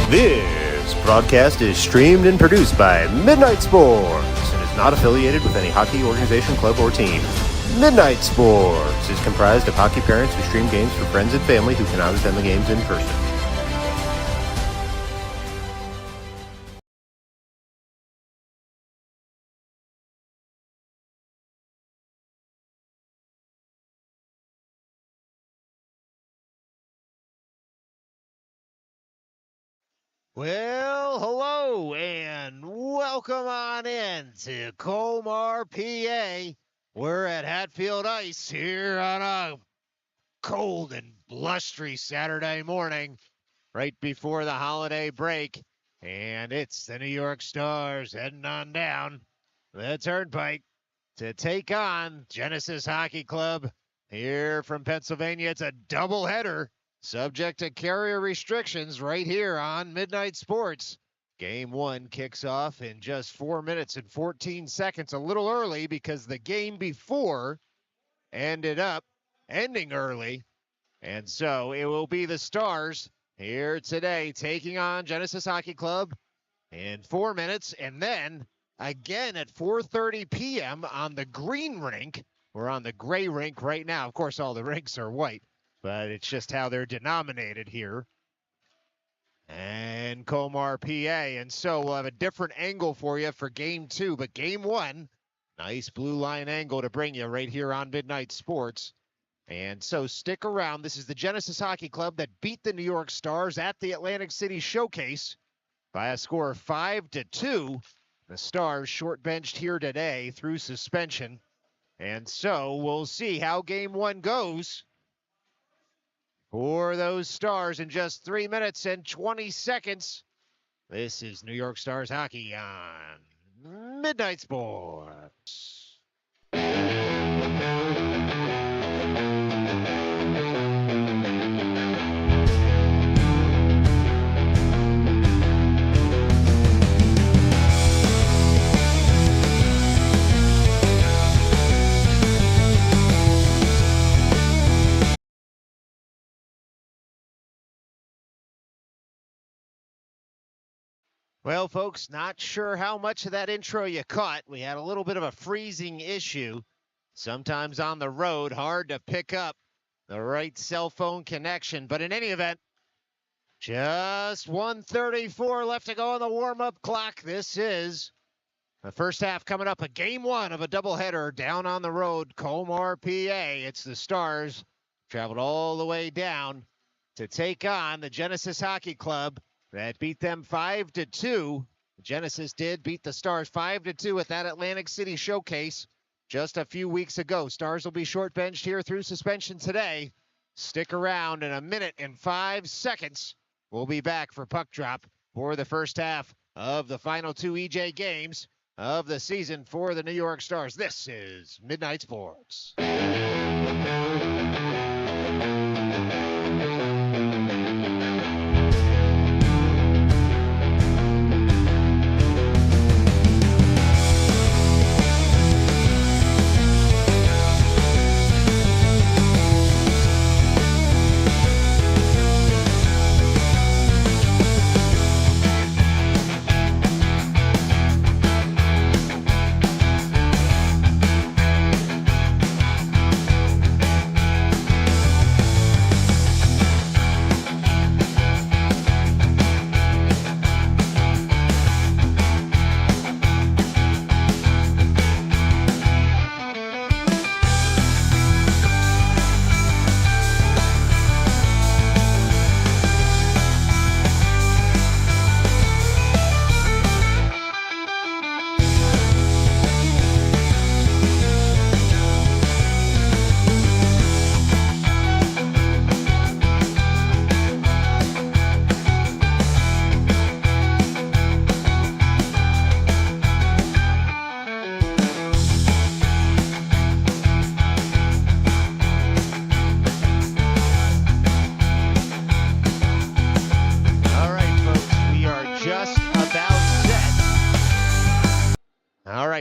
This broadcast is streamed and produced by Midnight Sports and is not affiliated with any hockey organization, club, or team. Midnight Sports is comprised of hockey parents who stream games for friends and family who cannot attend the games in person. Well, hello and welcome on in to Colmar, PA. We're at Hatfield Ice here on a cold and blustery Saturday morning right before the holiday break. And it's the New York Stars heading on down the turnpike to take on Genesis Hockey Club here from Pennsylvania. It's a doubleheader. Subject to carrier restrictions right here on Midnight Sports. Game one kicks off in just 4 minutes and 14 seconds, a little early because the game before ended up ending early. And so it will be the Stars here today taking on Genesis Hockey Club in 4 minutes. And then again at 4:30 p.m. on the green rink. We're on the gray rink right now. Of course, all the rinks are white, but it's just how they're denominated here. And Colmar, PA. And so we'll have a different angle for you for game two. But game one, nice blue line angle to bring you right here on Midnight Sports. And so stick around. This is the Genesis Hockey Club that beat the New York Stars at the Atlantic City Showcase by a score of 5-2. The Stars short-benched here today through suspension. And so we'll see how game one goes for those Stars in just 3 minutes and 20 seconds. This is New York Stars hockey on Midnight Sports. Well, folks, not sure how much of that intro you caught. We had a little bit of a freezing issue. Sometimes on the road, hard to pick up the right cell phone connection. But in any event, just 1:34 left to go on the warm-up clock. This is the first half coming up, a game one of a doubleheader down on the road, Colmar, PA. It's the Stars, traveled all the way down to take on the Genesis Hockey Club that beat them 5-2. Genesis did beat the Stars 5-2 at that Atlantic City Showcase just a few weeks ago. Stars will be short-benched here through suspension today. Stick around. In a minute and 5 seconds, we'll be back for puck drop for the first half of the final two EJ games of the season for the New York Stars. This is Midnight Sports.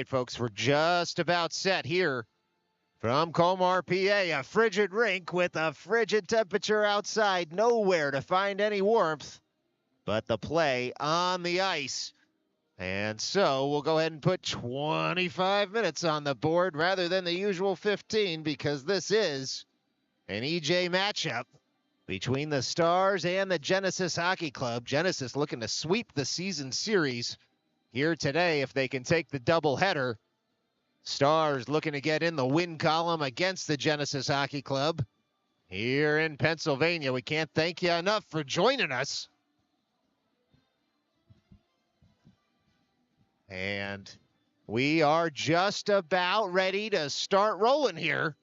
Folks, we're just about set here from Colmar, PA, a frigid rink with a frigid temperature outside, nowhere to find any warmth. but the play on the ice. And so we'll go ahead and put 25 minutes on the board rather than the usual 15 because this is an EJ matchup between the Stars and the Genesis Hockey Club. Genesis looking to sweep the season series here today if they can take the doubleheader. Stars looking to get in the win column against the Genesis Hockey Club here in Pennsylvania. We can't thank you enough for joining us. And we are just about ready to start rolling here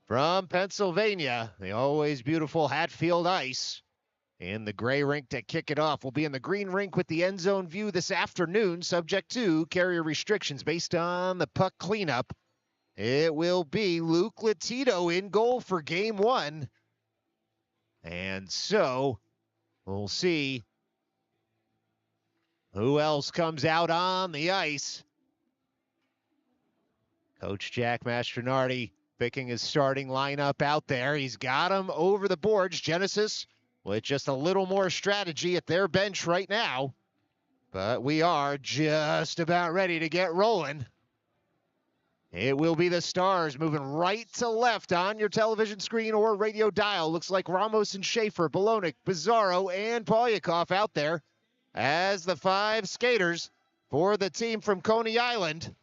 from Pennsylvania. The always beautiful Hatfield ice. In the gray rink to kick it off. We'll be in the green rink with the end zone view this afternoon, subject to carrier restrictions based on the puck cleanup. It will be Luke Latito in goal for game one. And so we'll see who else comes out on the ice. Coach Jack Mastronardi picking his starting lineup out there. He's got him over the boards. Genesis with just a little more strategy at their bench right now. But we are just about ready to get rolling. It will be the Stars moving right to left on your television screen or radio dial. Looks like Ramos and Schaefer, Bolognic, Bizarro, and Polyakov out there as the five skaters for the team from Coney Island.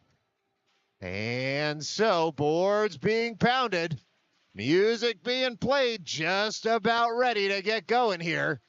And so, boards being pounded. Music being played, just about ready to get going here.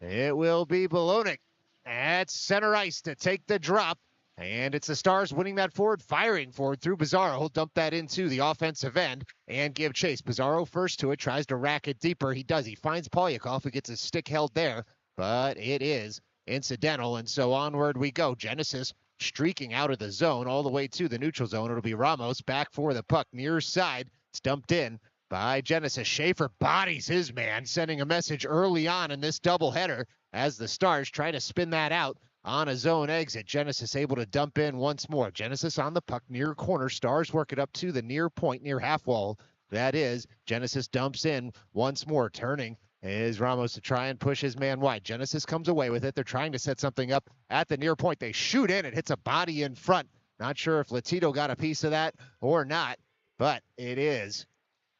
It will be Bolognic at center ice to take the drop. And it's the Stars winning that forward, firing forward through Bizarro. He'll dump that into the offensive end and give chase. Bizarro first to it, tries to rack it deeper. He does. He finds Polyakov, who gets his stick held there. But it is incidental, and so onward we go. Genesis streaking out of the zone all the way to the neutral zone. It'll be Ramos back for the puck near side. It's dumped in by Genesis. Schaefer bodies his man, sending a message early on in this doubleheader as the Stars try to spin that out on a zone exit. Genesis able to dump in once more. Genesis on the puck near corner. Stars work it up to the near point, near half wall. That is, Genesis dumps in once more. Turning is Ramos to try and push his man wide. Genesis comes away with it. They're trying to set something up at the near point. They shoot in. It hits a body in front. Not sure if Latito got a piece of that or not, but it is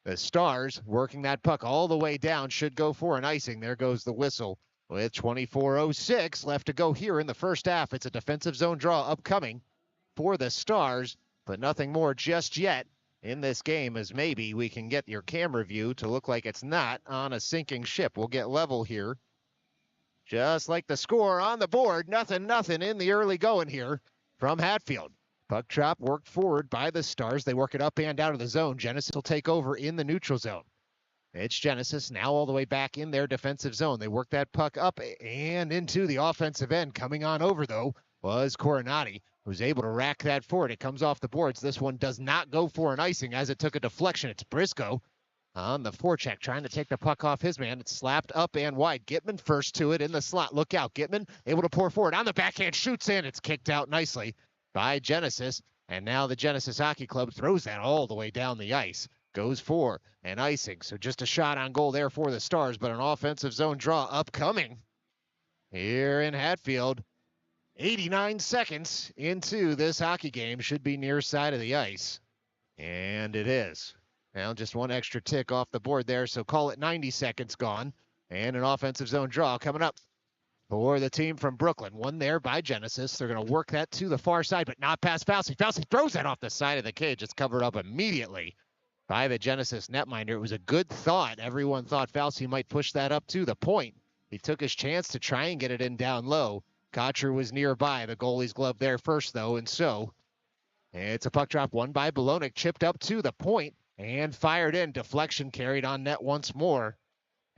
the Stars working that puck all the way down. Should go for an icing. There goes the whistle with 24:06 left to go here in the first half. It's a defensive zone draw upcoming for the Stars, but nothing more just yet in this game, as maybe we can get your camera view to look like it's not on a sinking ship. We'll get level here. Just like the score on the board, nothing in the early going here from Hatfield. Puck drop worked forward by the Stars. They work it up and out of the zone. Genesis will take over in the neutral zone. It's Genesis now all the way back in their defensive zone. They work that puck up and into the offensive end. Coming on over, though, was Coronati, who's able to rack that forward. It comes off the boards. This one does not go for an icing as it took a deflection. It's Briscoe on the forecheck, trying to take the puck off his man. It's slapped up and wide. Gitman first to it in the slot. Look out. Gitman able to pour forward on the backhand. Shoots in. It's kicked out nicely by Genesis. And now the Genesis Hockey Club throws that all the way down the ice. Goes for an icing. So just a shot on goal there for the Stars, but an offensive zone draw upcoming here in Hatfield. 89 seconds into this hockey game. Should be near side of the ice. And it is. Now just one extra tick off the board there, so call it 90 seconds gone. And an offensive zone draw coming up for the team from Brooklyn. One there by Genesis. They're going to work that to the far side, but not past Fauci. Fauci throws that off the side of the cage. It's covered up immediately by the Genesis netminder. It was a good thought. Everyone thought Fauci might push that up to the point. He took his chance to try and get it in down low. Kocher was nearby. The goalie's glove there first, though, and so it's a puck drop won by Bolognic, chipped up to the point and fired in. Deflection carried on net once more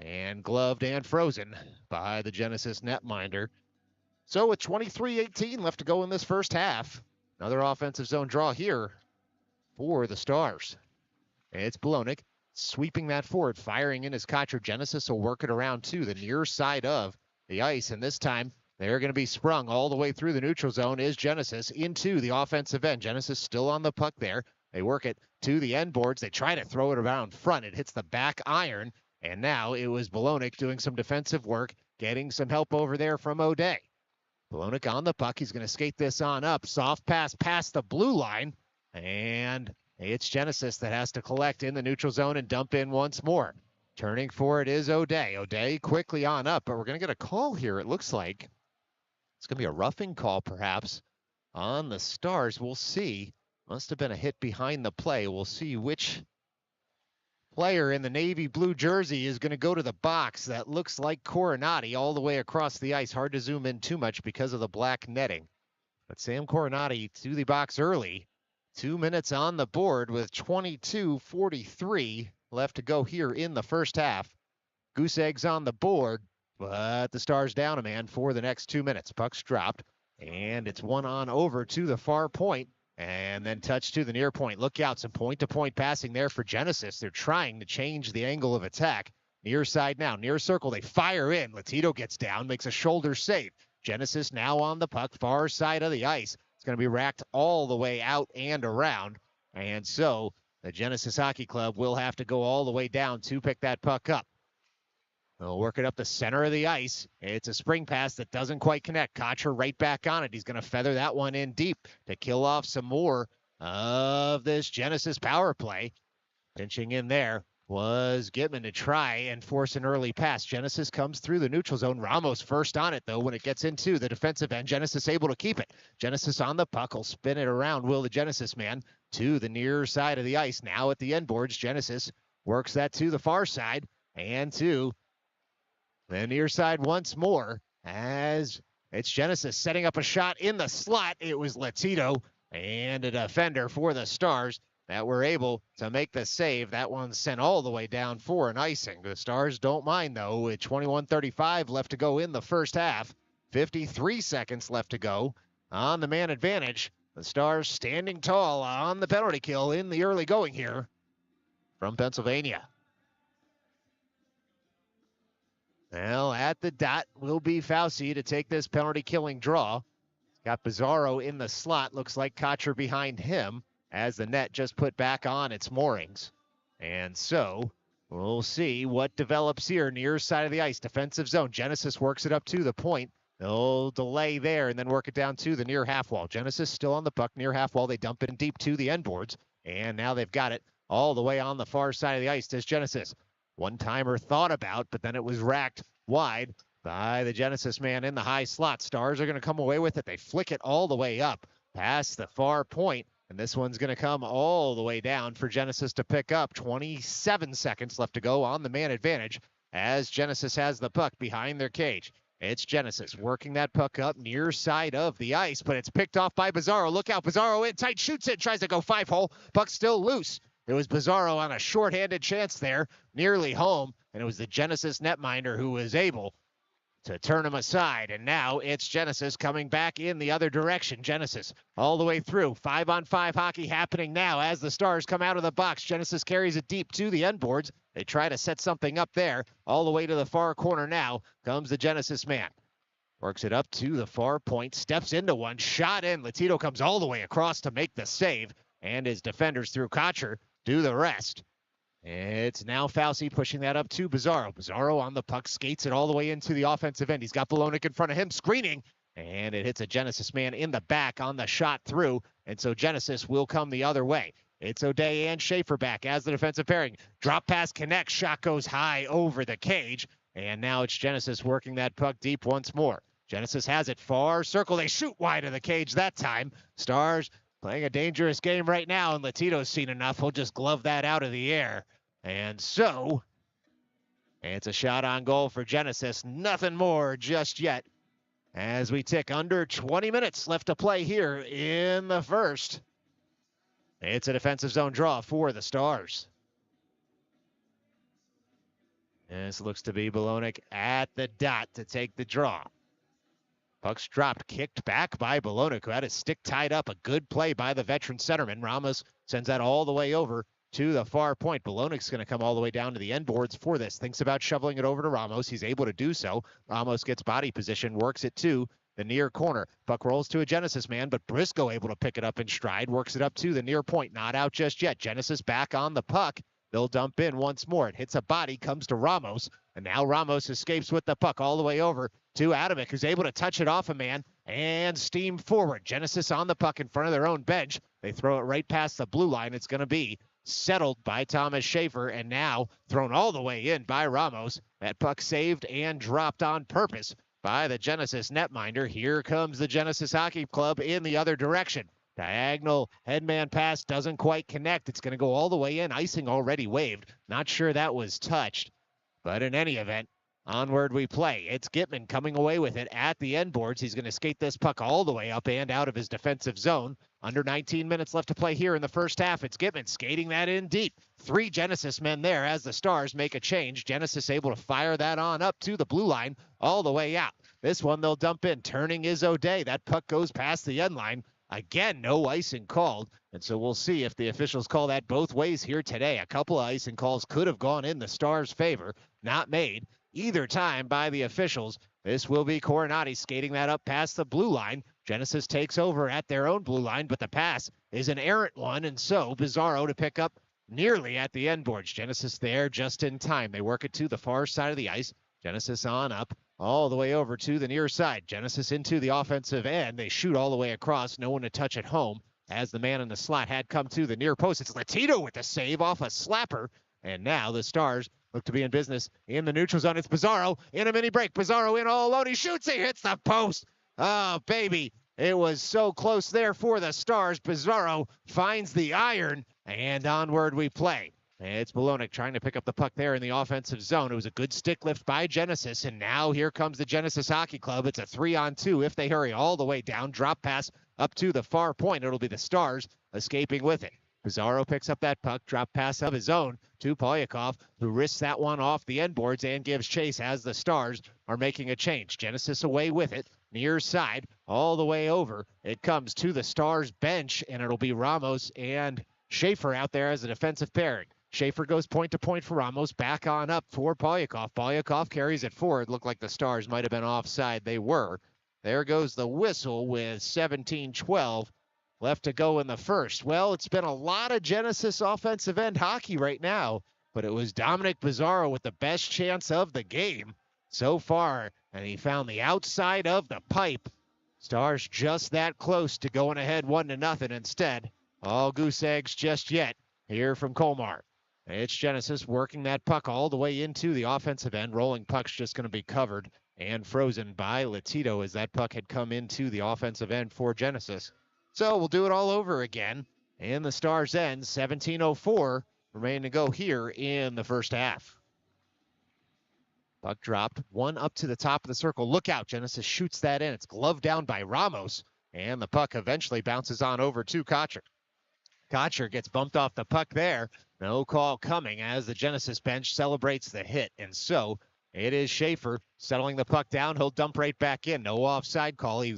and gloved and frozen by the Genesis netminder. So with 23:18 left to go in this first half, another offensive zone draw here for the Stars. It's Bolognic sweeping that forward, firing in his Kocher. Genesis will work it around to the near side of the ice, and this time they're going to be sprung all the way through the neutral zone is Genesis into the offensive end. Genesis still on the puck there. They work it to the end boards. They try to throw it around front. It hits the back iron, and now it was Bolognic doing some defensive work getting some help over there from O'Day. Bolognic on the puck. He's going to skate this on up. Soft pass past the blue line. And it's Genesis that has to collect in the neutral zone and dump in once more. Turning for it is O'Day. O'Day quickly on up, but we're going to get a call here, it looks like. It's going to be a roughing call, perhaps, on the Stars. We'll see. Must have been a hit behind the play. We'll see which player in the navy blue jersey is going to go to the box. That looks like Coronati all the way across the ice. Hard to zoom in too much because of the black netting. But Sam Coronati to the box early. 2 minutes on the board with 22:43 left to go here in the first half. Goose eggs on the board, but the Stars down a man for the next 2 minutes. Puck's dropped, and it's one on over to the far point, and then touch to the near point. Look out, some point-to-point passing there for Genesis. They're trying to change the angle of attack. Near side now, near circle, they fire in. Latito gets down, makes a shoulder save. Genesis now on the puck, far side of the ice. It's going to be racked all the way out and around. And so the Genesis Hockey Club will have to go all the way down to pick that puck up. They'll work it up the center of the ice. It's a spring pass that doesn't quite connect. Kocher right back on it. He's going to feather that one in deep to kill off some more of this Genesis power play. Pinching in there was Gitman to try and force an early pass. Genesis comes through the neutral zone. Ramos first on it, though, when it gets into the defensive end. Genesis able to keep it. Genesis on the puck. Will spin it around. Will the Genesis man to the near side of the ice. Now at the end boards, Genesis works that to the far side and to the near side once more as it's Genesis setting up a shot in the slot. It was Latito and a defender for the Stars that were able to make the save. That one sent all the way down for an icing. The Stars don't mind, though, with 21:35 left to go in the first half. 53 seconds left to go on the man advantage. The Stars standing tall on the penalty kill in the early going here from Pennsylvania. Well, at the dot will be Fauci to take this penalty killing draw. Got Bizarro in the slot. Looks like Kocher behind him as the net just put back on its moorings. And so we'll see what develops here near side of the ice. Defensive zone. Genesis works it up to the point. They'll delay there and then work it down to the near half wall. Genesis still on the puck near half wall. They dump it in deep to the end boards. And now they've got it all the way on the far side of the ice. Does Genesis one-timer thought about, but then it was racked wide by the Genesis man in the high slot. Stars are going to come away with it. They flick it all the way up past the far point. And this one's going to come all the way down for Genesis to pick up. 27 seconds left to go on the man advantage as Genesis has the puck behind their cage. It's Genesis working that puck up near side of the ice, but it's picked off by Bizarro. Look out, Bizarro in tight, shoots it, tries to go 5-hole. Puck still loose. It was Bizarro on a shorthanded chance there, nearly home, and it was the Genesis netminder who was able to turn him aside, and now it's Genesis coming back in the other direction. Genesis all the way through. 5-on-5 hockey happening now as the Stars come out of the box. Genesis carries it deep to the end boards. They try to set something up there. All the way to the far corner now comes the Genesis man. Works it up to the far point, steps into one, shot in. Latito comes all the way across to make the save, and his defenders through Kocher do the rest. It's now Fauci pushing that up to Bizarro. Bizarro on the puck, skates it all the way into the offensive end. He's got Bolognic in front of him, screening, and it hits a Genesis man in the back on the shot through, and so Genesis will come the other way. It's O'Day and Schaefer back as the defensive pairing. Drop pass connects, shot goes high over the cage, and now it's Genesis working that puck deep once more. Genesis has it far circle. They shoot wide of the cage that time. Stars playing a dangerous game right now, and Latito's seen enough. He'll just glove that out of the air. And so, it's a shot on goal for Genesis. Nothing more just yet as we tick under 20 minutes left to play here in the first. It's a defensive zone draw for the Stars. This looks to be Bolognic at the dot to take the draw. Puck's dropped, kicked back by Bolognic, who had his stick tied up. A good play by the veteran centerman. Ramos sends that all the way over to the far point. Bolognic's going to come all the way down to the end boards for this. Thinks about shoveling it over to Ramos. He's able to do so. Ramos gets body position, works it to the near corner. Puck rolls to a Genesis man, but Briscoe able to pick it up in stride, works it up to the near point. Not out just yet. Genesis back on the puck. They'll dump in once more. It hits a body, comes to Ramos, And now Ramos escapes with the puck all the way over to Adamek, who's able to touch it off a man and steam forward. Genesis on the puck in front of their own bench. They throw it right past the blue line. It's going to be settled by Thomas Schaefer, and now thrown all the way in by Ramos. That puck saved and dropped on purpose by the Genesis netminder. Here comes the Genesis Hockey Club in the other direction. Diagonal headman pass doesn't quite connect. It's going to go all the way in. Icing already waved. Not sure that was touched. But in any event, onward we play. It's Gitman coming away with it at the end boards. He's going to skate this puck all the way up and out of his defensive zone. Under 19 minutes left to play here in the first half. It's Gitman skating that in deep. 3 Genesis men there as the Stars make a change. Genesis able to fire that on up to the blue line all the way out. This one they'll dump in. Turning is O'Day. That puck goes past the end line. Again, no icing called, and so we'll see if the officials call that both ways here today. A couple of icing calls could have gone in the Stars' favor, not made either time by the officials. This will be Coronati skating that up past the blue line. Genesis takes over at their own blue line, but the pass is an errant one, and so Bizarro to pick up nearly at the end boards. Genesis there just in time. They work it to the far side of the ice. Genesis on up all the way over to the near side. Genesis into the offensive end. They shoot all the way across. No one to touch at home as the man in the slot had come to the near post. It's Latito with the save off a slapper. And now the Stars look to be in business in the neutral zone. It's Bizarro in a mini break. Bizarro in all alone. He shoots. He hits the post. Oh, baby. It was so close there for the Stars. Bizarro finds the iron, and onward we play. It's Bolonic trying to pick up the puck there in the offensive zone. It was a good stick lift by Genesis, and now here comes the Genesis Hockey Club. It's a 3-on-2 if they hurry all the way down. Drop pass up to the far point. It'll be the Stars escaping with it. Pizarro picks up that puck, drop pass of his own to Polyakov, who risks that one off the end boards and gives chase as the Stars are making a change. Genesis away with it, near side, all the way over. It comes to the Stars bench, and it'll be Ramos and Schaefer out there as a defensive pairing. Schaefer goes point to point for Ramos, back on up for Polyakov. Polyakov carries it forward. Looked like the Stars might have been offside. They were. There goes the whistle with 17-12 left to go in the first. Well, it's been a lot of Genesis offensive end hockey right now, but it was Dominic Bizarro with the best chance of the game so far, and he found the outside of the pipe. Stars just that close to going ahead 1-0 instead. All goose eggs just yet here from Colmar. It's Genesis working that puck all the way into the offensive end. Rolling puck's just going to be covered and frozen by Latito as that puck had come into the offensive end for Genesis. So we'll do it all over again. And the Stars end 17:04 remaining to go here in the first half. Puck dropped, one up to the top of the circle. Look out, Genesis shoots that in. It's gloved down by Ramos, and the puck eventually bounces on over to Kocher. Kocher gets bumped off the puck there. No call coming as the Genesis bench celebrates the hit. And so it is Schaefer settling the puck down. He'll dump right back in. No offside call. He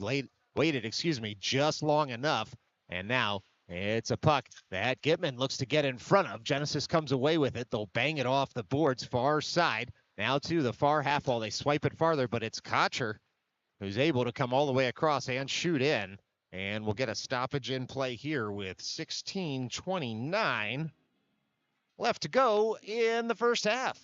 waited just long enough. And now it's a puck that Gitman looks to get in front of. Genesis comes away with it. They'll bang it off the boards far side. Now to the far half wall. They swipe it farther, but it's Kocher who's able to come all the way across and shoot in. And we'll get a stoppage in play here with 16:29 left to go in the first half.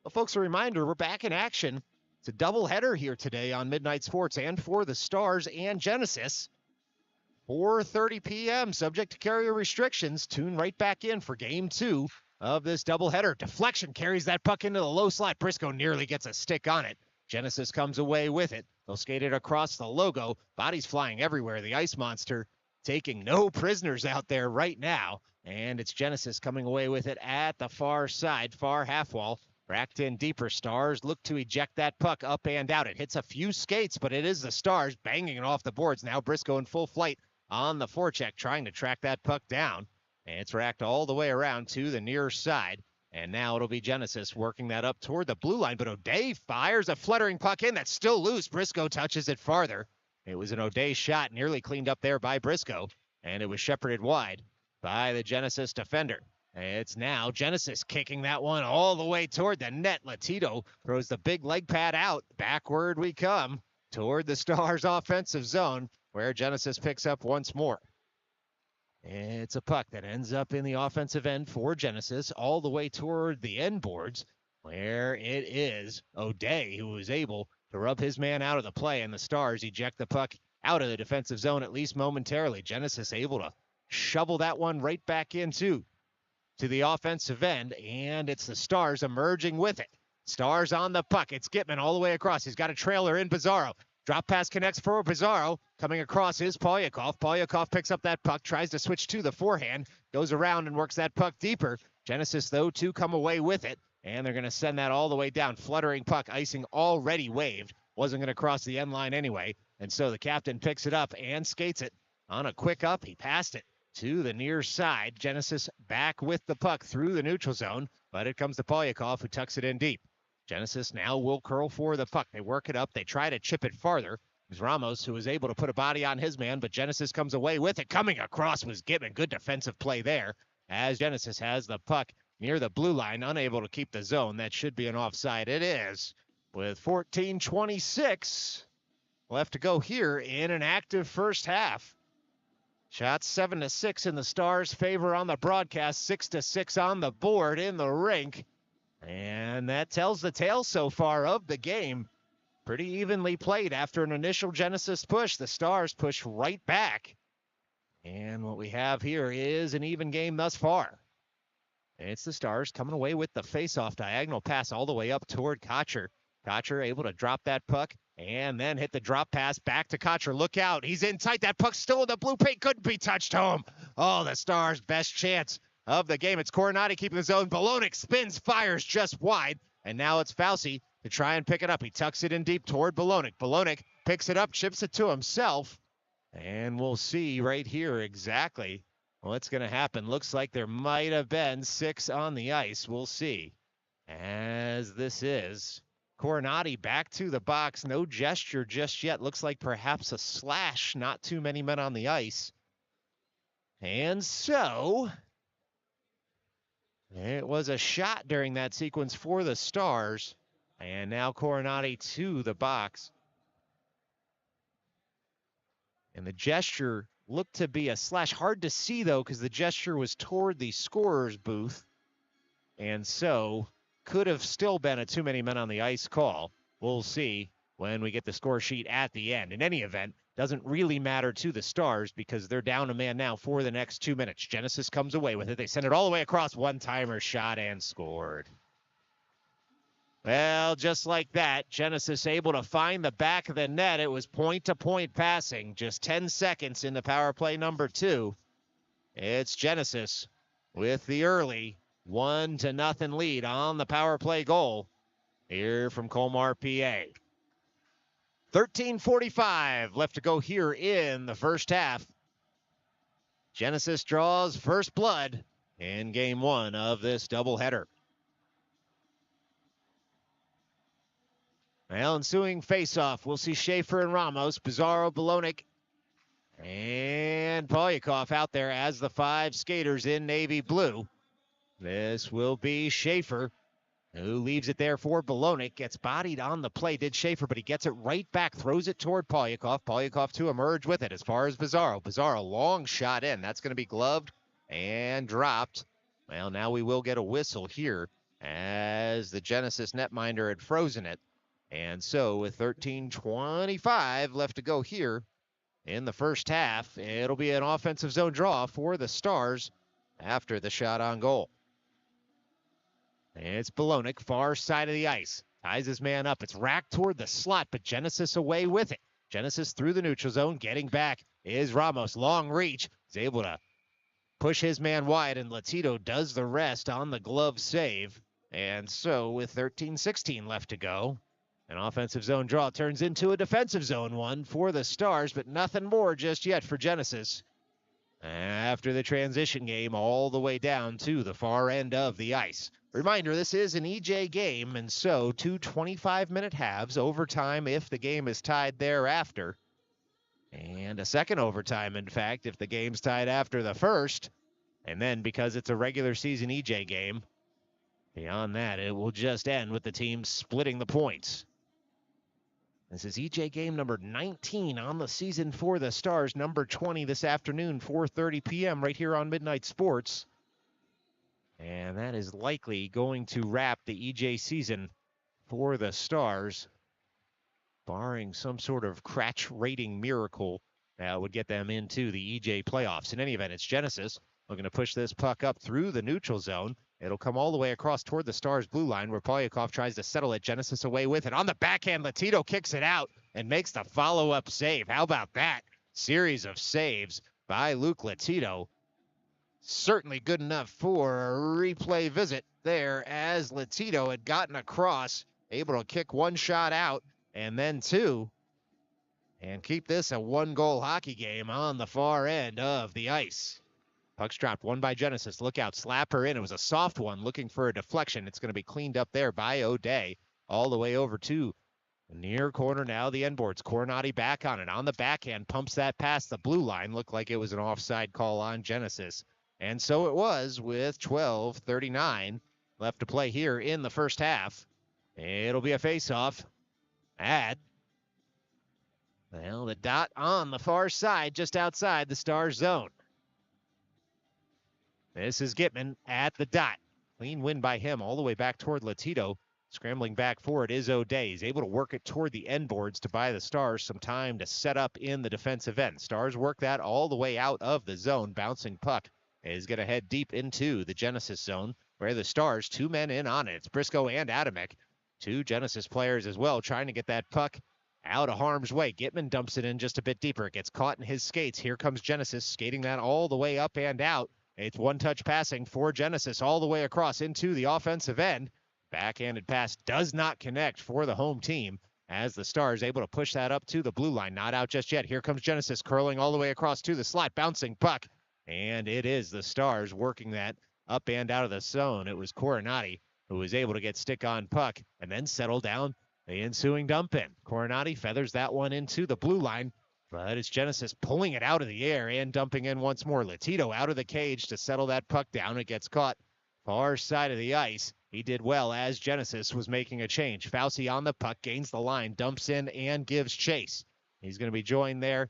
Well, folks, a reminder, we're back in action. It's a doubleheader here today on Midnight Sports and for the Stars and Genesis. 4:30 p.m., subject to carrier restrictions. Tune right back in for Game 2 of this doubleheader. Deflection carries that puck into the low slot. Briscoe nearly gets a stick on it. Genesis comes away with it. They'll skate it across the logo. Bodies flying everywhere. The Ice Monster taking no prisoners out there right now. And it's Genesis coming away with it at the far side, far half wall. Racked in deeper. Stars look to eject that puck up and out. It hits a few skates, but it is the Stars banging it off the boards. Now Briscoe in full flight on the forecheck, trying to track that puck down. And it's racked all the way around to the near side. And now it'll be Genesis working that up toward the blue line. But O'Day fires a fluttering puck in that's still loose. Briscoe touches it farther. It was an O'Day shot, nearly cleaned up there by Briscoe. And it was shepherded wide by the Genesis defender. It's now Genesis kicking that one all the way toward the net. Latito throws the big leg pad out. Backward we come toward the Stars' offensive zone, where Genesis picks up once more. It's a puck that ends up in the offensive end for Genesis, all the way toward the end boards. where it is O'Day who was able to rub his man out of the play, and the Stars eject the puck out of the defensive zone, at least momentarily. Genesis able to shovel that one right back into the offensive end, and it's the Stars emerging with it. Stars on the puck. It's Gitman all the way across. He's got a trailer in Pizarro. Drop pass connects for Pizarro. Coming across is Polyakov. Polyakov picks up that puck, tries to switch to the forehand, goes around and works that puck deeper. Genesis, though, to come away with it, and they're going to send that all the way down. Fluttering puck, icing already waved. Wasn't going to cross the end line anyway, and so the captain picks it up and skates it. On a quick up, he passed it to the near side. Genesis back with the puck through the neutral zone, but it comes to Polyakov, who tucks it in deep. Genesis now will curl for the puck. They work it up. They try to chip it farther. It was Ramos who was able to put a body on his man, but Genesis comes away with it. Coming across was Gitman. Good defensive play there as Genesis has the puck near the blue line, unable to keep the zone. That should be an offside. It is, with 14:26 left to go here in an active first half. Shots 7-6 in the Stars' favor on the broadcast, 6-6 on the board in the rink. And that tells the tale so far of the game. Pretty evenly played after an initial Genesis push. The Stars push right back. And what we have here is an even game thus far. It's the Stars coming away with the face-off diagonal pass all the way up toward Kotcher. Kotcher able to drop that puck and then hit the drop pass back to Kotcher. Look out. He's in tight. That puck's still in the blue paint. Couldn't be touched home. Oh, the Stars' best chance of the game. It's Coronati keeping the zone. Bolonic spins, fires just wide. And now it's Fauci to try and pick it up. He tucks it in deep toward Bolonic. Bolonic picks it up, chips it to himself. And we'll see right here exactly what's going to happen. Looks like there might have been 6 on the ice. We'll see. As this is Coronati back to the box. No gesture just yet. Looks like perhaps a slash. Not too many men on the ice. And so it was a shot during that sequence for the Stars. And now Coronati to the box. And the gesture looked to be a slash. Hard to see, though, because the gesture was toward the scorer's booth. And so could have still been a too many men on the ice call. We'll see when we get the score sheet at the end. In any event, doesn't really matter to the Stars because they're down a man now for the next 2 minutes. Genesis comes away with it. They send it all the way across. One-timer shot and scored. Well, just like that, Genesis able to find the back of the net. It was point-to-point passing. Just 10 seconds into power play number 2. It's Genesis with the early 1-0 lead on the power play goal here from Colmar, PA. 13:45 left to go here in the first half. Genesis draws first blood in game 1 of this doubleheader. Well, ensuing face-off, we'll see Schaefer and Ramos, Pizarro, Bolonic, and Polyakov out there as the 5 skaters in navy blue. This will be Schaefer, who leaves it there for Bolonic. Gets bodied on the play, did Schaefer, but he gets it right back, throws it toward Polyakov. Polyakov to emerge with it as far as Pizarro. Pizarro, long shot in. That's going to be gloved and dropped. Well, now we will get a whistle here as the Genesis netminder had frozen it. And so with 13:25 left to go here in the first half, it'll be an offensive zone draw for the Stars after the shot on goal. It's Bolonic, far side of the ice. Ties his man up. It's racked toward the slot, but Genesis away with it. Genesis through the neutral zone. Getting back is Ramos. Long reach. He's able to push his man wide, and Latito does the rest on the glove save. And so with 13:16 left to go, an offensive zone draw turns into a defensive zone one for the Stars, but nothing more just yet for Genesis. After the transition game all the way down to the far end of the ice. Reminder, this is an EJ game, and so 2 25-minute halves, overtime if the game is tied thereafter, and a second overtime, in fact, if the game's tied after the first. And then because it's a regular season EJ game, beyond that, it will just end with the teams splitting the points. This is EJ game number 19 on the season for the Stars, number 20 this afternoon, 4:30 p.m. right here on Midnight Sports. And that is likely going to wrap the EJ season for the Stars, barring some sort of crash rating miracle that would get them into the EJ playoffs. In any event, it's Genesis looking to push this puck up through the neutral zone. It'll come all the way across toward the Stars' blue line where Polyakov tries to settle it. Genesis away with it. On the backhand, Latito kicks it out and makes the follow-up save. How about that? Series of saves by Luke Latito. Certainly good enough for a replay visit there as Latito had gotten across, able to kick one shot out and then two, and keep this a one-goal hockey game on the far end of the ice. Puck's dropped, one by Genesis. Look out, slap her in. It was a soft one, looking for a deflection. It's going to be cleaned up there by O'Day, all the way over to the near corner now, the end boards. Coronati back on it. On the backhand, pumps that past the blue line. Looked like it was an offside call on Genesis. And so it was with 12:39 left to play here in the first half. It'll be a face-off at, well, the dot on the far side, just outside the Stars zone. This is Gitman at the dot. Clean win by him all the way back toward Latito. Scrambling back forward is O'Day. He's able to work it toward the end boards to buy the Stars some time to set up in the defensive end. Stars work that all the way out of the zone. Bouncing puck is going to head deep into the Genesis zone where the Stars, two men in on it. It's Briscoe and Adamek. Two Genesis players as well trying to get that puck out of harm's way. Gitman dumps it in just a bit deeper. It gets caught in his skates. Here comes Genesis skating that all the way up and out. It's one-touch passing for Genesis all the way across into the offensive end. Backhanded pass does not connect for the home team as the Stars able to push that up to the blue line. Not out just yet. Here comes Genesis curling all the way across to the slot. Bouncing puck. And it is the Stars working that up and out of the zone. It was Coronati who was able to get stick on puck and then settle down the ensuing dump in. Coronati feathers that one into the blue line. But it's Genesis pulling it out of the air and dumping in once more. Latito out of the cage to settle that puck down. It gets caught far side of the ice. He did well as Genesis was making a change. Fauci on the puck, gains the line, dumps in, and gives chase. He's going to be joined there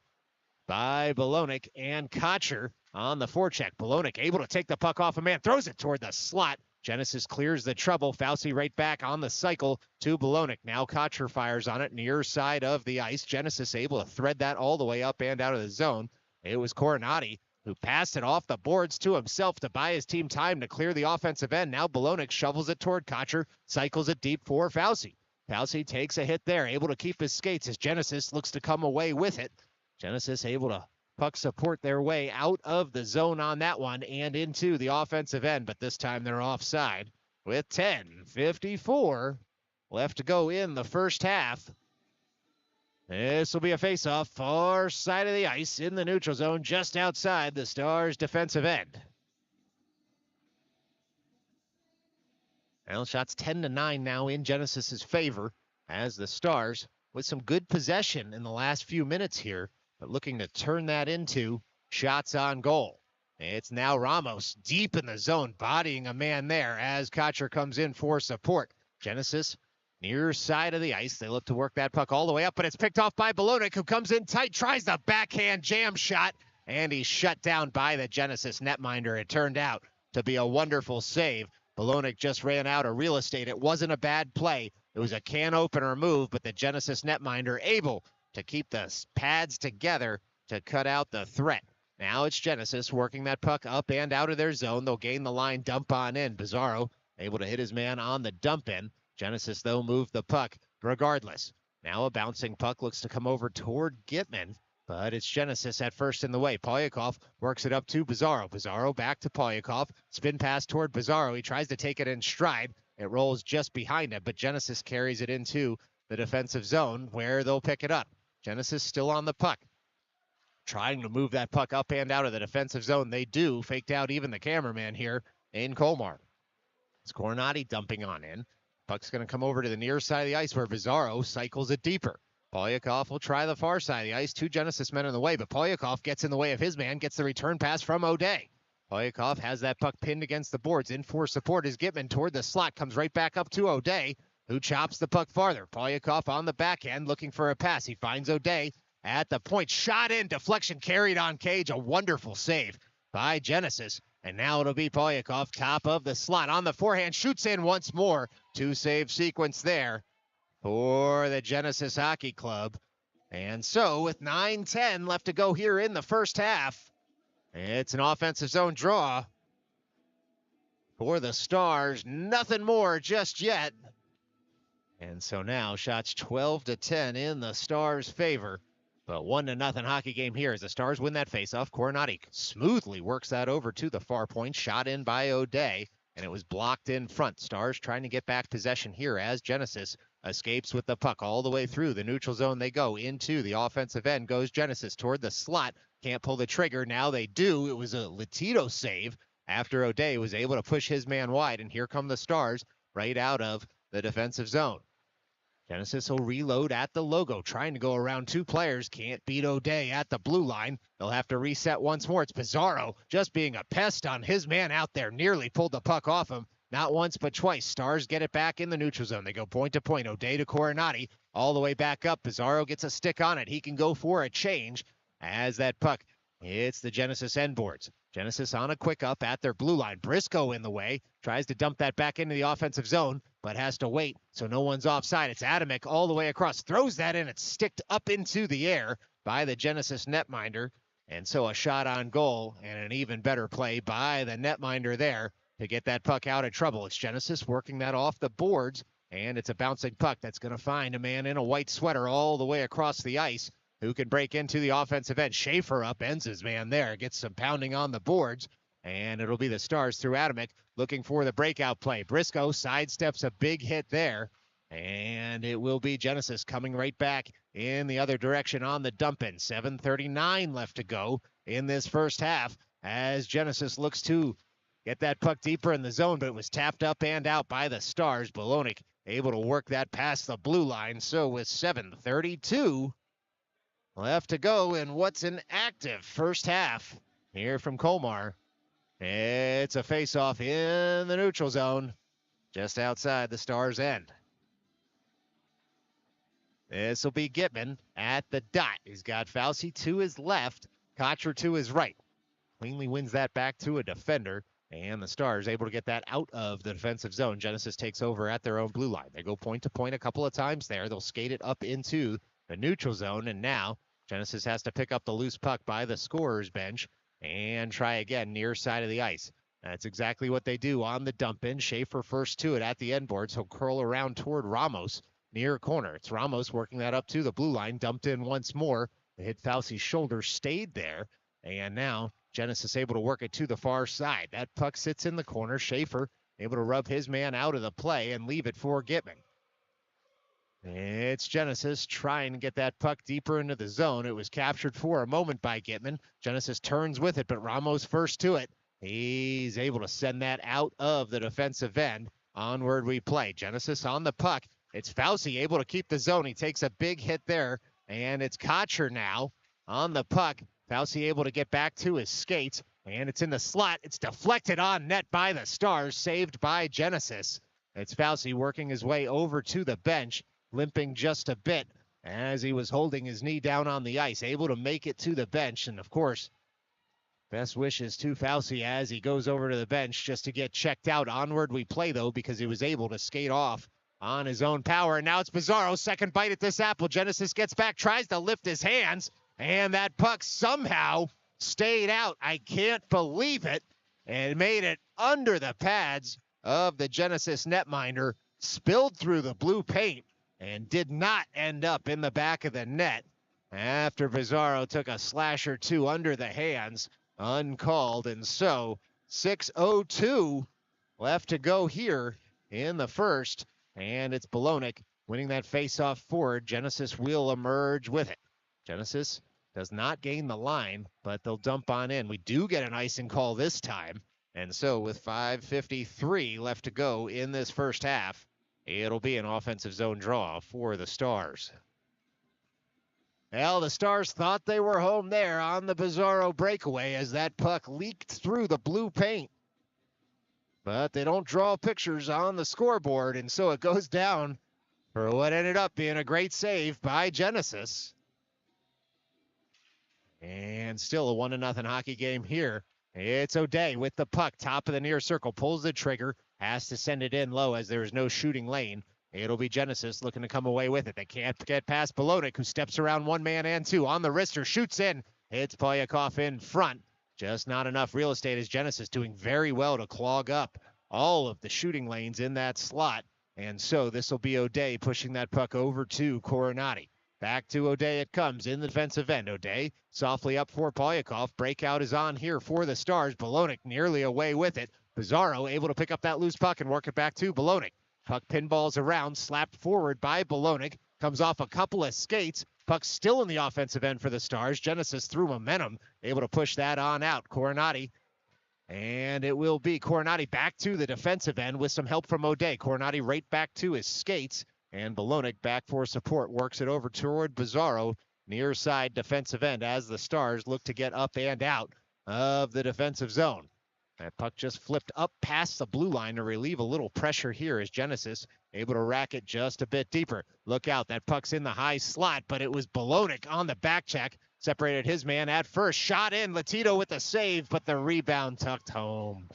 by Bolognick and Kocher on the forecheck. Bolognick able to take the puck off a man, throws it toward the slot. Genesis clears the trouble. Fauci right back on the cycle to Bolognick. Now Kocher fires on it near side of the ice. Genesis able to thread that all the way up and out of the zone. It was Coronati who passed it off the boards to himself to buy his team time to clear the offensive end. Now Bolognick shovels it toward Kocher, cycles it deep for Fauci. Fauci takes a hit there, able to keep his skates as Genesis looks to come away with it. Genesis able to puck support their way out of the zone on that one and into the offensive end, but this time they're offside with 10:54 left to go in the first half. This will be a face-off far side of the ice in the neutral zone just outside the Stars' defensive end. Well, shots 10-9 now in Genesis's favor as the Stars, with some good possession in the last few minutes here, but looking to turn that into shots on goal. It's now Ramos deep in the zone, bodying a man there as Kocher comes in for support. Genesis near side of the ice. They look to work that puck all the way up, but it's picked off by Bolognick, who comes in tight, tries the backhand jam shot, and he's shut down by the Genesis netminder. It turned out to be a wonderful save. Bolognick just ran out of real estate. It wasn't a bad play. It was a can opener move, but the Genesis netminder able to keep the pads together to cut out the threat. Now it's Genesis working that puck up and out of their zone. They'll gain the line, dump on in. Bizarro able to hit his man on the dump in. Genesis, though, moved the puck regardless. Now a bouncing puck looks to come over toward Gitman, but it's Genesis at first in the way. Polyakov works it up to Bizarro. Bizarro back to Polyakov. Spin pass toward Bizarro. He tries to take it in stride. It rolls just behind him, but Genesis carries it into the defensive zone where they'll pick it up. Genesis still on the puck, trying to move that puck up and out of the defensive zone. They do. Faked out even the cameraman here in Colmar. It's Coronati dumping on in. Puck's going to come over to the near side of the ice where Bizarro cycles it deeper. Polyakov will try the far side of the ice. Two Genesis men in the way, but Polyakov gets in the way of his man, gets the return pass from O'Day. Polyakov has that puck pinned against the boards. In for support is Gitman toward the slot. Comes right back up to O'Day, who chops the puck farther. Polyakov on the backhand looking for a pass. He finds O'Day at the point. Shot in, deflection carried on cage. A wonderful save by Genesis And now it'll be Polyakov, top of the slot on the forehand, shoots in once more. 2-save sequence there for the Genesis Hockey Club. And so with 9:10 left to go here in the first half, it's an offensive zone draw for the Stars. Nothing more just yet. And so now shots 12-10 in the Stars' favor. But 1-0 hockey game here as the Stars win that faceoff. Coronati smoothly works that over to the far point. Shot in by O'Day, and it was blocked in front. Stars trying to get back possession here as Genesis escapes with the puck all the way through the neutral zone. They go into the offensive end. Goes Genesis toward the slot. Can't pull the trigger. Now they do. It was a Latito save after O'Day was able to push his man wide. And here come the Stars right out of the defensive zone. Genesis will reload at the logo, trying to go around two players. Can't beat O'Day at the blue line. They'll have to reset once more. It's Pizarro just being a pest on his man out there. Nearly pulled the puck off him. Not once, but twice. Stars get it back in the neutral zone. They go point to point. O'Day to Coronati. All the way back up. Pizarro gets a stick on it. He can go for a change as that puck hits the Genesis end boards. Genesis on a quick up at their blue line. Briscoe in the way. Tries to dump that back into the offensive zone, but has to wait so no one's offside. It's Adamek all the way across. Throws that in. It's sticked up into the air by the Genesis netminder. And so a shot on goal and an even better play by the netminder there to get that puck out of trouble. It's Genesis working that off the boards, and it's a bouncing puck that's going to find a man in a white sweater all the way across the ice who can break into the offensive end. Schaefer upends his man there, gets some pounding on the boards, and it'll be the Stars through Adamek looking for the breakout play. Briscoe sidesteps a big hit there, and it will be Genesis coming right back in the other direction on the dump-in. 7:39 left to go in this first half as Genesis looks to get that puck deeper in the zone, but it was tapped up and out by the Stars. Bolonic able to work that past the blue line, so with 7:32 left to go in what's an active first half here from Colmar. It's a face-off in the neutral zone just outside the Stars' end. This will be Gitman at the dot. He's got Fauci to his left, Kocher to his right. Cleanly wins that back to a defender, and the Stars able to get that out of the defensive zone. Genesis takes over at their own blue line. They go point to point a couple of times there. They'll skate it up into the neutral zone, and now Genesis has to pick up the loose puck by the scorer's bench and try again near side of the ice. That's exactly what they do on the dump-in. Schaefer first to it at the end boards. He'll curl around toward Ramos near corner. It's Ramos working that up to the blue line. Dumped in once more. It hit Fauci's shoulder, stayed there. And now Genesis able to work it to the far side. That puck sits in the corner. Schaefer able to rub his man out of the play and leave it for Gitman. It's Genesis trying to get that puck deeper into the zone. It was captured for a moment by Gitman. Genesis turns with it, but Ramos first to it. He's able to send that out of the defensive end. Onward we play. Genesis on the puck. It's Fauci able to keep the zone. He takes a big hit there, and it's Kocher now on the puck. Fauci able to get back to his skates, and it's in the slot. It's deflected on net by the Stars, saved by Genesis. It's Fauci working his way over to the bench, limping just a bit as he was holding his knee down on the ice, able to make it to the bench. And, of course, best wishes to Fauci as he goes over to the bench just to get checked out. Onward we play, though, because he was able to skate off on his own power. And now it's Pizarro, second bite at this apple. Genesis gets back, tries to lift his hands, and that puck somehow stayed out. I can't believe it. And made it under the pads of the Genesis netminder, spilled through the blue paint, and did not end up in the back of the net after Pizarro took a slash or two under the hands, uncalled. And so 6:02 left to go here in the first, and it's Bolonic winning that faceoff forward. Genesis will emerge with it. Genesis does not gain the line, but they'll dump on in. We do get an icing call this time, and so with 5:53 left to go in this first half, it'll be an offensive zone draw for the Stars. Well, the Stars thought they were home there on the Pizarro breakaway as that puck leaked through the blue paint. But they don't draw pictures on the scoreboard, and so it goes down for what ended up being a great save by Genesis. And still a 1-0 hockey game here It's O'Day with the puck, top of the near circle, pulls the trigger, has to send it in low as there is no shooting lane. It'll be Genesis looking to come away with it. They can't get past Bolognic, who steps around one man and two on the wrister, shoots in, hits Polyakov in front. Just not enough real estate as Genesis doing very well to clog up all of the shooting lanes in that slot. And so this will be O'Day pushing that puck over to Coronati. Back to O'Day it comes in the defensive end. O'Day softly up for Polyakov. Breakout is on here for the Stars. Bolognic nearly away with it. Pizarro able to pick up that loose puck and work it back to Bolognic. Puck pinballs around, slapped forward by Bolognic. Comes off a couple of skates. Puck still in the offensive end for the Stars. Genesis through momentum, able to push that on out. Coronati. And it will be Coronati back to the defensive end with some help from O'Day. Coronati right back to his skates. And Bolognic back for support, works it over toward Pizarro, near side defensive end as the Stars look to get up and out of the defensive zone. That puck just flipped up past the blue line to relieve a little pressure here as Genesis able to rack it just a bit deeper. Look out, that puck's in the high slot, but it was Bolognic on the back check. Separated his man at first, shot in, Latito with the save, but the rebound tucked home.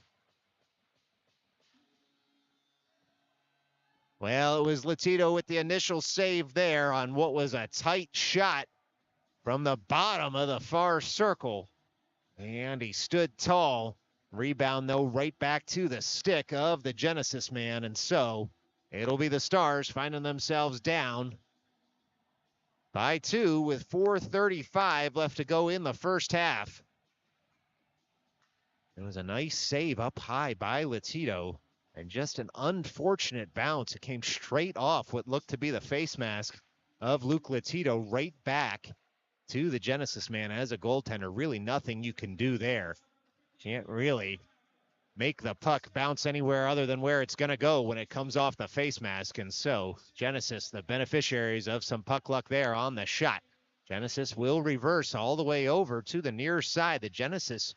Well, it was Latito with the initial save there on what was a tight shot from the bottom of the far circle. And he stood tall. Rebound, though, right back to the stick of the Genesis man. And so it'll be the Stars finding themselves down by 2 with 4:35 left to go in the first half. It was a nice save up high by Latito. And just an unfortunate bounce. It came straight off what looked to be the face mask of Luke Latito right back to the Genesis man as a goaltender. Really nothing you can do there. Can't really make the puck bounce anywhere other than where it's going to go when it comes off the face mask. And so Genesis, the beneficiaries of some puck luck there on the shot. Genesis will reverse all the way over to the near side. The Genesis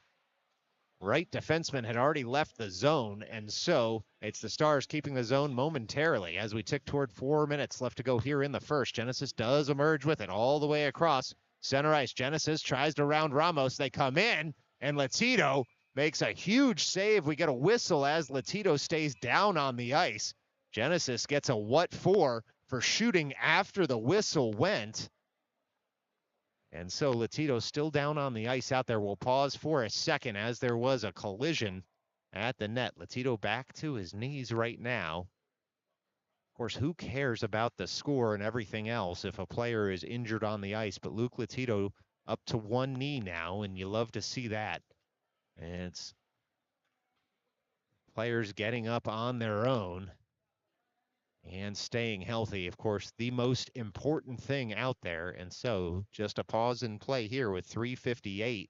right defenseman had already left the zone, and so it's the Stars keeping the zone momentarily as we tick toward 4 minutes left to go here in the first. Genesis does emerge with it all the way across center ice. Genesis tries to round Ramos. They come in, and Latito makes a huge save. We get a whistle as Latito stays down on the ice. Genesis gets a what for shooting after the whistle went. And so Latito still down on the ice out there. We'll pause for a second as there was a collision at the net. Latito back to his knees right now. Of course, who cares about the score and everything else if a player is injured on the ice? But Luke Latito up to one knee now, and you love to see that. And it's players getting up on their own and staying healthy, of course, the most important thing out there. And so just a pause and play here with 3:58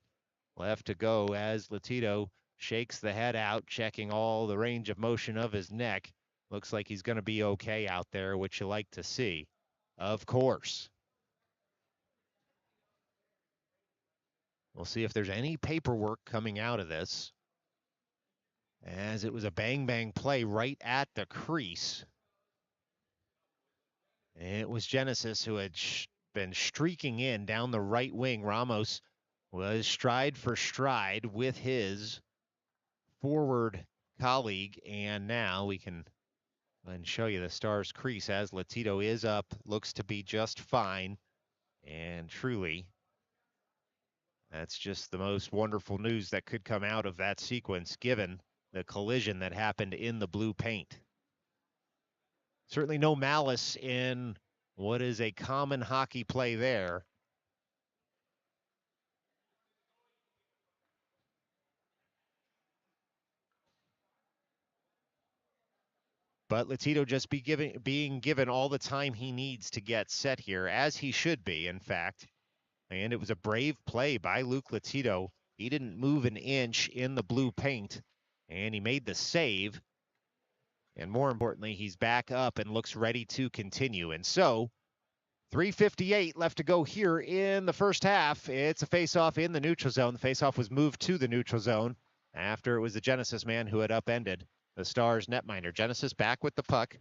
left to go as Latito shakes the head out, checking all the range of motion of his neck. Looks like he's going to be okay out there, which you like to see, of course. We'll see if there's any paperwork coming out of this, as it was a bang-bang play right at the crease. It was Genesis who had been streaking in down the right wing. Ramos was stride for stride with his forward colleague. And now we can show you the Stars crease as Latito is up. Looks to be just fine. And truly, that's just the most wonderful news that could come out of that sequence, given the collision that happened in the blue paint. Certainly no malice in what is a common hockey play there. But Latito just being given all the time he needs to get set here, as he should be, in fact. And it was a brave play by Luke Latito. He didn't move an inch in the blue paint, and he made the save. And more importantly, he's back up and looks ready to continue. And so 3:58 left to go here in the first half. It's a face-off in the neutral zone. The face-off was moved to the neutral zone after it was the Genesis man who had upended the Stars netminder. Genesis back with the puck.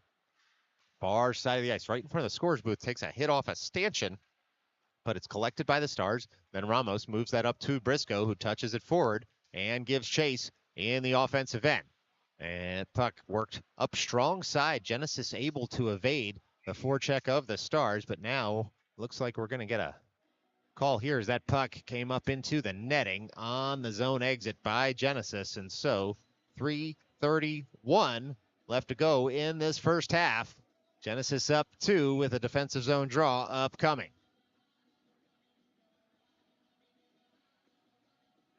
Far side of the ice, right in front of the scorer's booth, takes a hit off a stanchion, but it's collected by the Stars. Then Ramos moves that up to Briscoe, who touches it forward. and gives chase in the offensive end. And puck worked up strong side. Genesis able to evade the forecheck of the Stars, but now looks like we're going to get a call here as that puck came up into the netting on the zone exit by Genesis. And so 3:31 left to go in this first half. Genesis up 2 with a defensive zone draw upcoming.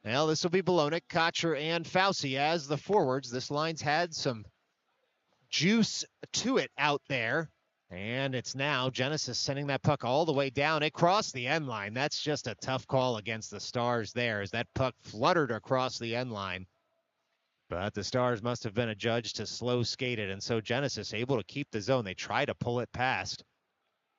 Now this will be Bologna, Kotcher, and Fauci as the forwards. This line's had some juice to it out there. And it's now Genesis sending that puck all the way down. It crossed the end line. That's just a tough call against the Stars there as that puck fluttered across the end line. But the Stars must have been adjudged to slow skated, and so Genesis able to keep the zone. They try to pull it past.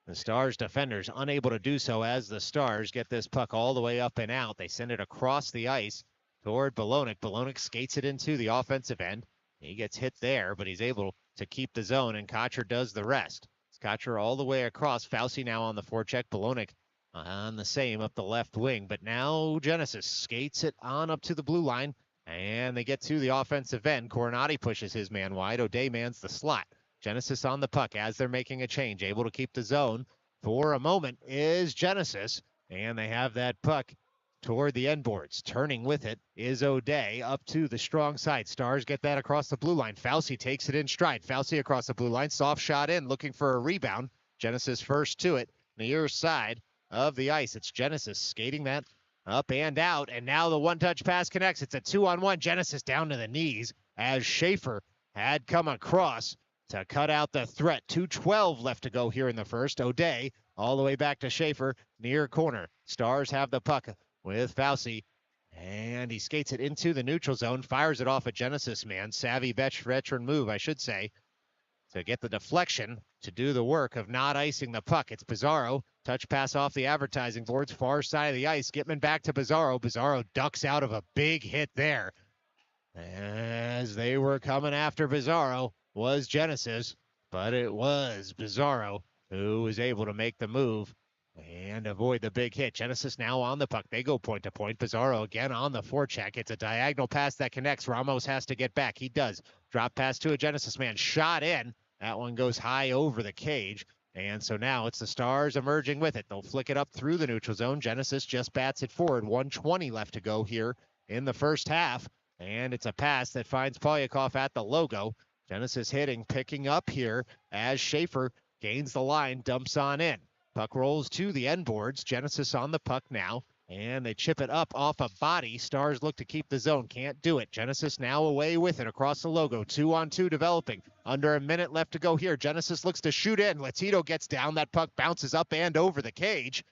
The Stars defenders unable to do so as the Stars get this puck all the way up and out. They send it across the ice toward Bologna. Bologna skates it into the offensive end. He gets hit there, but he's able to keep the zone, and Kotcher does the rest. Kotcher all the way across. Fauci now on the forecheck. Bologna on the same up the left wing. But now Genesis skates it on up to the blue line, and they get to the offensive end. Coronati pushes his man wide. O'Day mans the slot. Genesis on the puck as they're making a change. Able to keep the zone for a moment is Genesis, and they have that puck toward the end boards. Turning with it is O'Day up to the strong side. Stars get that across the blue line. Fauci takes it in stride. Fauci across the blue line. Soft shot in, looking for a rebound. Genesis first to it. Near side of the ice. It's Genesis skating that up and out. And now the one-touch pass connects. It's a 2-on-1. Genesis down to the knees as Schaefer had come across to cut out the threat. 2:12 left to go here in the first. O'Day all the way back to Schaefer near corner. Stars have the puck with Fauci, and he skates it into the neutral zone, fires it off a Genesis man. Savvy veteran move, I should say, to get the deflection to do the work of not icing the puck. It's Bizarro. Touch pass off the advertising boards, far side of the ice. Gitman back to Bizarro. Bizarro ducks out of a big hit there. As they were coming after Bizarro was Genesis, but it was Bizarro who was able to make the move and avoid the big hit. Genesis now on the puck. They go point to point. Bizarro again on the forecheck. It's a diagonal pass that connects. Ramos has to get back. He does. Drop pass to a Genesis man. Shot in. That one goes high over the cage. And so now it's the Stars emerging with it. They'll flick it up through the neutral zone. Genesis just bats it forward. 1:20 left to go here in the first half. And it's a pass that finds Polyakov at the logo. Genesis hitting, picking up here as Schaefer gains the line, dumps on in. Puck rolls to the end boards. Genesis on the puck now, and they chip it up off a body. Stars look to keep the zone. Can't do it. Genesis now away with it across the logo. 2-on-2 developing. Under a minute left to go here. Genesis looks to shoot in. Latito gets down. That puck bounces up and over the cage.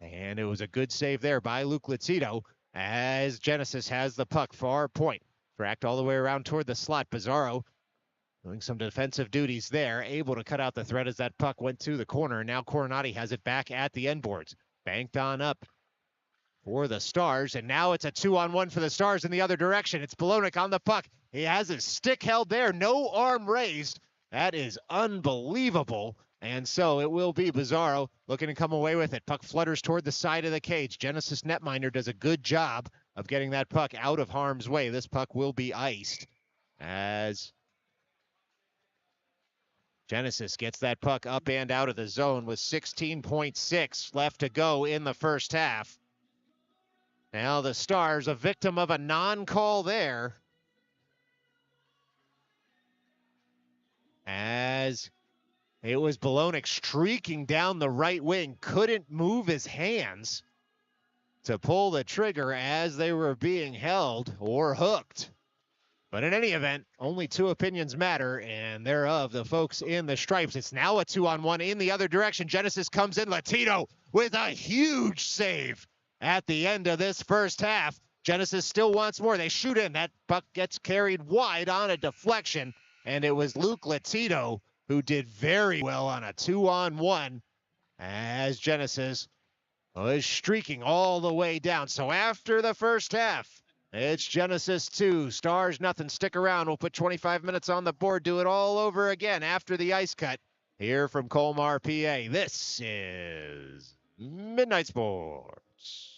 And it was a good save there by Luke Latito as Genesis has the puck far point. Tracked all the way around toward the slot. Bizarro doing some defensive duties there, able to cut out the threat as that puck went to the corner. And now Coronati has it back at the end boards. Banked on up for the Stars, and now it's a 2-on-1 for the Stars in the other direction. It's Bologna on the puck. He has his stick held there, no arm raised. That is unbelievable. And so it will be Bizarro looking to come away with it. Puck flutters toward the side of the cage. Genesis netminder does a good job of getting that puck out of harm's way. This puck will be iced as Genesis gets that puck up and out of the zone with 16.6 left to go in the first half. Now the Stars, a victim of a non-call there, as it was Bologna streaking down the right wing, couldn't move his hands to pull the trigger as they were being held or hooked. But in any event, only two opinions matter, and they're of the folks in the stripes. It's now a 2-on-1 in the other direction. Genesis comes in. Latito with a huge save at the end of this first half. Genesis still wants more. They shoot in. That puck gets carried wide on a deflection, and it was Luke Latito who did very well on a 2-on-1 as Genesis was streaking all the way down. So after the first half, it's Genesis 2, Stars nothing. Stick around. We'll put 25 minutes on the board. Do it all over again after the ice cut. Here from Colmar, PA, this is Midnight Sports.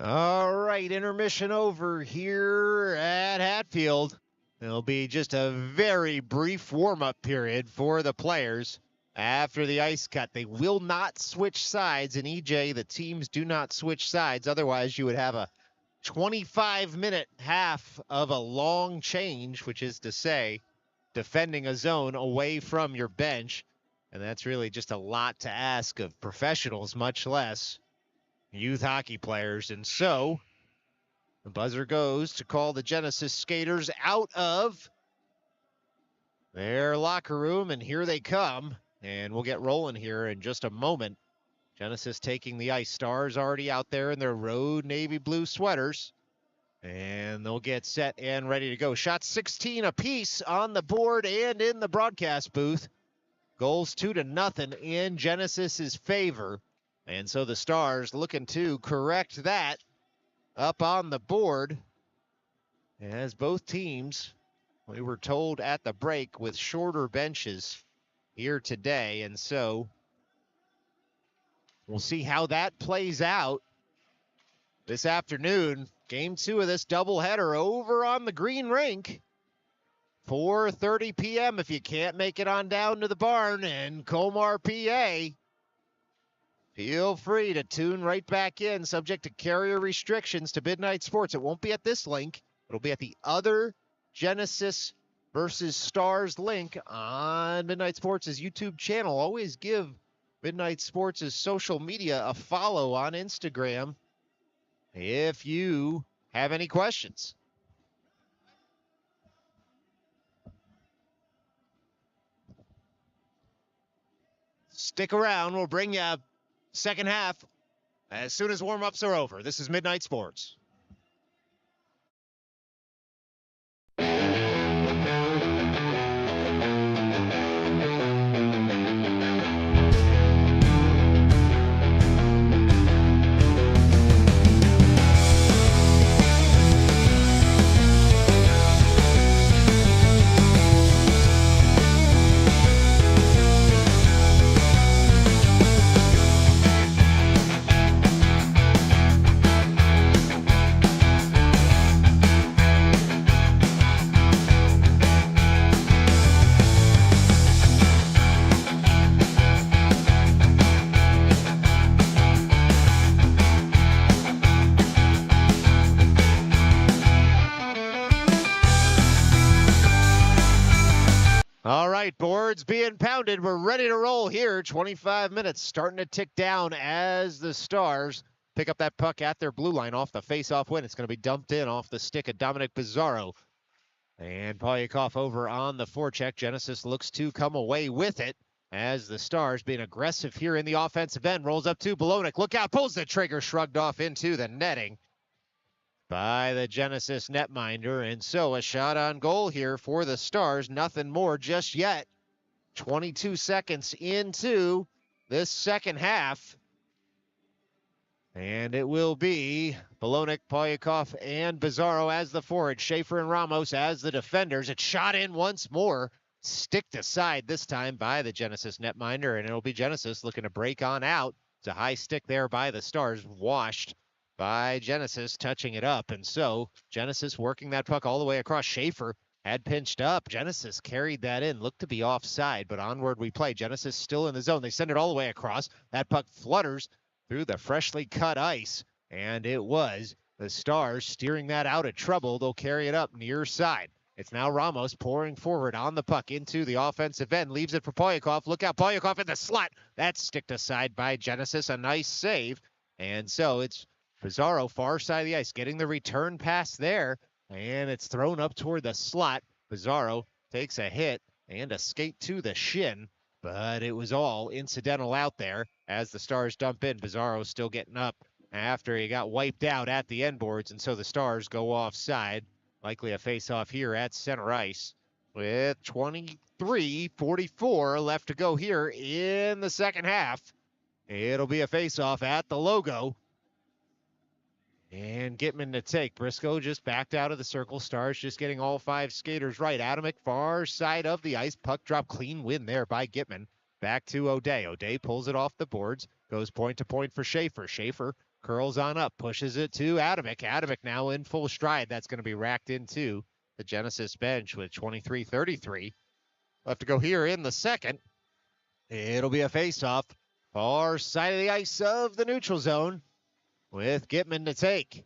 All right, intermission over here at Hatfield. It'll be just a very brief warm-up period for the players after the ice cut. They will not switch sides in EJ. The teams do not switch sides. Otherwise, you would have a 25-minute half of a long change, which is to say, defending a zone away from your bench. And that's really just a lot to ask of professionals, much less youth hockey players. And so the buzzer goes to call the Genesis skaters out of their locker room, and here they come. And we'll get rolling here in just a moment. Genesis taking the ice. Stars already out there in their road navy blue sweaters. And they'll get set and ready to go. Shots 16 apiece on the board and in the broadcast booth. Goals 2-0 in Genesis's favor. And so the Stars looking to correct that up on the board, as both teams, we were told at the break, with shorter benches here today. And so we'll see how that plays out this afternoon. Game 2 of this doubleheader over on the green rink. 4:30 p.m. if you can't make it on down to the barn in Colmar, PA. Feel free to tune right back in, subject to carrier restrictions, to Midnight Sports. It won't be at this link. It'll be at the other Genesis versus Stars link on Midnight Sports' YouTube channel. Always give Midnight Sports' social media a follow on Instagram if you have any questions. Stick around. We'll bring you second half as soon as warm-ups are over. This is Midnight Sports. All right, boards being pounded. We're ready to roll here. 25 minutes starting to tick down as the Stars pick up that puck at their blue line off the face-off win. It's going to be dumped in off the stick of Dominic Pizarro. And Polyakov over on the forecheck. Genesis looks to come away with it as the Stars, being aggressive here in the offensive end, rolls up to Belonik. Look out, pulls the trigger, shrugged off into the netting by the Genesis netminder. And so a shot on goal here for the Stars. Nothing more just yet. 22 seconds into this second half. And it will be Belonik, Polyakov, and Pizarro as the forward. Schaefer and Ramos as the defenders. It's shot in once more. Sticked aside this time by the Genesis netminder. And it'll be Genesis looking to break on out. It's a high stick there by the Stars. Washed by Genesis, touching it up. And so Genesis working that puck all the way across. Schaefer had pinched up. Genesis carried that in. Looked to be offside, but onward we play. Genesis still in the zone. They send it all the way across. That puck flutters through the freshly cut ice, and it was the Stars steering that out of trouble. They'll carry it up near side. It's now Ramos pouring forward on the puck into the offensive end. Leaves it for Polyakov. Look out, Polyakov in the slot. That's sticked aside by Genesis. A nice save. And so it's Pizarro, far side of the ice, getting the return pass there, and it's thrown up toward the slot. Pizarro takes a hit and a skate to the shin, but it was all incidental out there as the Stars dump in. Pizarro still getting up after he got wiped out at the end boards, and so the Stars go offside. Likely a face-off here at center ice with 23:44 left to go here in the second half. It'll be a face-off at the logo. And Gitman to take. Briscoe just backed out of the circle. Stars just getting all five skaters right. Atomic far side of the ice. Puck drop, clean win there by Gitman. Back to O'Day. O'Day pulls it off the boards. Goes point to point for Schaefer. Schaefer curls on up, pushes it to Adamek. Adamek now in full stride. That's going to be racked into the Genesis bench with 23-33. Left to go here in the second. It'll be a face-off. Far side of the ice of the neutral zone with Gitman to take.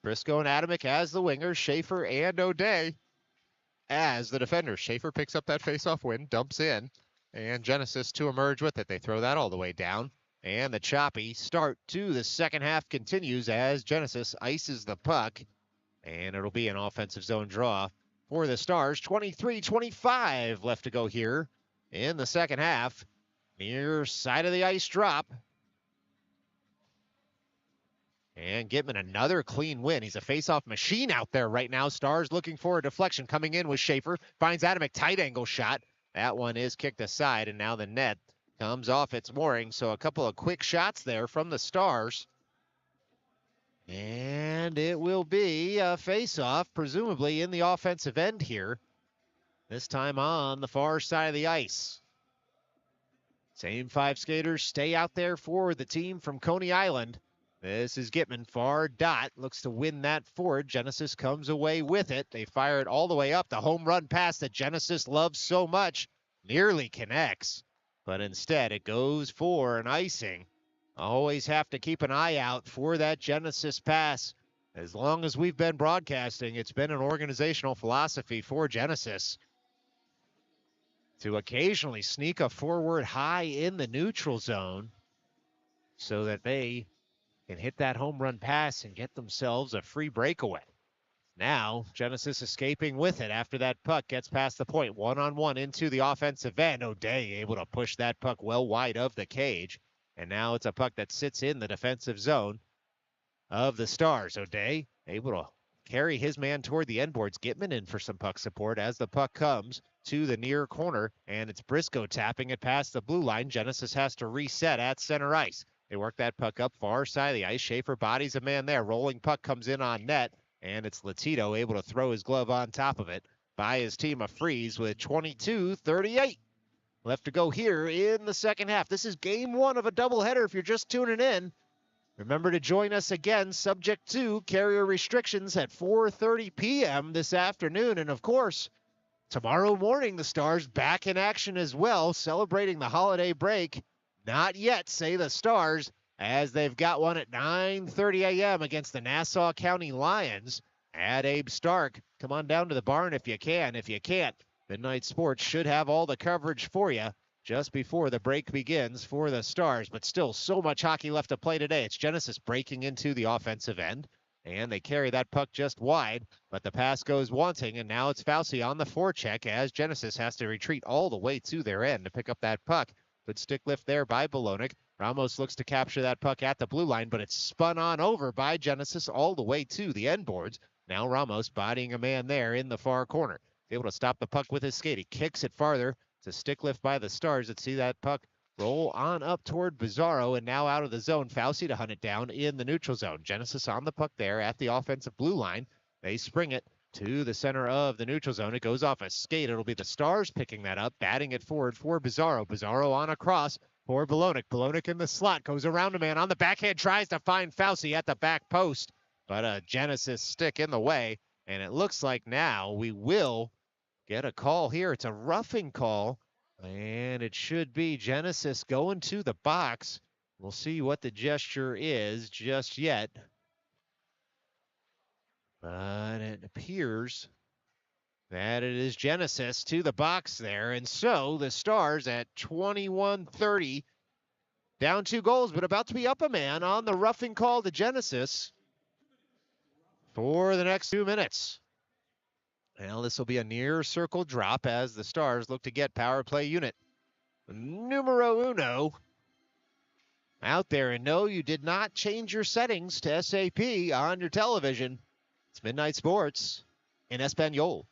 Briscoe and Adamek as the wingers, Schaefer and O'Day as the defenders. Schaefer picks up that face-off win, dumps in, and Genesis to emerge with it. They throw that all the way down, and the choppy start to the second half continues as Genesis ices the puck, and it'll be an offensive zone draw for the Stars. 23-25 left to go here in the second half. Near side of the ice drop. And Gitman another clean win. He's a face-off machine out there right now. Stars looking for a deflection. Coming in with Schaefer. Finds Adamek, tight angle shot. That one is kicked aside, and now the net comes off its mooring. So a couple of quick shots there from the Stars. And it will be a face-off, presumably in the offensive end here. This time on the far side of the ice. Same five skaters stay out there for the team from Coney Island. This is Gitman, far dot, looks to win that forward. Genesis comes away with it. They fire it all the way up. The home run pass that Genesis loves so much nearly connects, but instead it goes for an icing. Always have to keep an eye out for that Genesis pass. As long as we've been broadcasting, it's been an organizational philosophy for Genesis to occasionally sneak a forward high in the neutral zone so that they can hit that home run pass and get themselves a free breakaway. Now, Genesis escaping with it after that puck gets past the point. One-on-one into the offensive end. O'Day able to push that puck well wide of the cage. And now it's a puck that sits in the defensive zone of the Stars. O'Day able to carry his man toward the end boards. Gitman in for some puck support as the puck comes to the near corner, and it's Briscoe tapping it past the blue line. Genesis has to reset at center ice. They work that puck up far side of the ice. Schaefer bodies a man there. Rolling puck comes in on net, and it's Latito able to throw his glove on top of it. By his team a freeze with 22-38 left to go here in the second half. This is game one of a doubleheader if you're just tuning in. Remember to join us again, subject to carrier restrictions, at 4:30 p.m. this afternoon. And, of course, tomorrow morning, the Stars back in action as well, celebrating the holiday break. Not yet, say the Stars, as they've got one at 9:30 a.m. against the Nassau County Lions at Abe Stark. Come on down to the barn if you can. If you can't, Midnight Sports should have all the coverage for you just before the break begins for the Stars. But still, so much hockey left to play today. It's Genesis breaking into the offensive end, and they carry that puck just wide, but the pass goes wanting, and now it's Fauci on the forecheck as Genesis has to retreat all the way to their end to pick up that puck. Good stick lift there by Bolognic. Ramos looks to capture that puck at the blue line, but it's spun on over by Genesis all the way to the end boards. Now Ramos bodying a man there in the far corner. Able to stop the puck with his skate. He kicks it farther. It's a stick lift by the Stars that see that puck roll on up toward Bizarro, and now out of the zone. Fauci to hunt it down in the neutral zone. Genesis on the puck there at the offensive blue line. They spring it to the center of the neutral zone. It goes off a skate. It'll be the Stars picking that up, batting it forward for Bizarro. Bizarro on a cross for Bolognic. Bolognic in the slot, goes around a man on the backhand, tries to find Fauci at the back post, but a Genesis stick in the way, and it looks like now we will get a call here. It's a roughing call, and it should be Genesis going to the box. We'll see what the gesture is just yet. But it appears that it is Genesis to the box there. And so the Stars at 21-30, down 2 goals, but about to be up a man on the roughing call to Genesis for the next 2 minutes. Well, this will be a near circle drop as the Stars look to get power play unit numero uno out there. And no, you did not change your settings to SAP on your television. It's Midnight Sports in Espanol.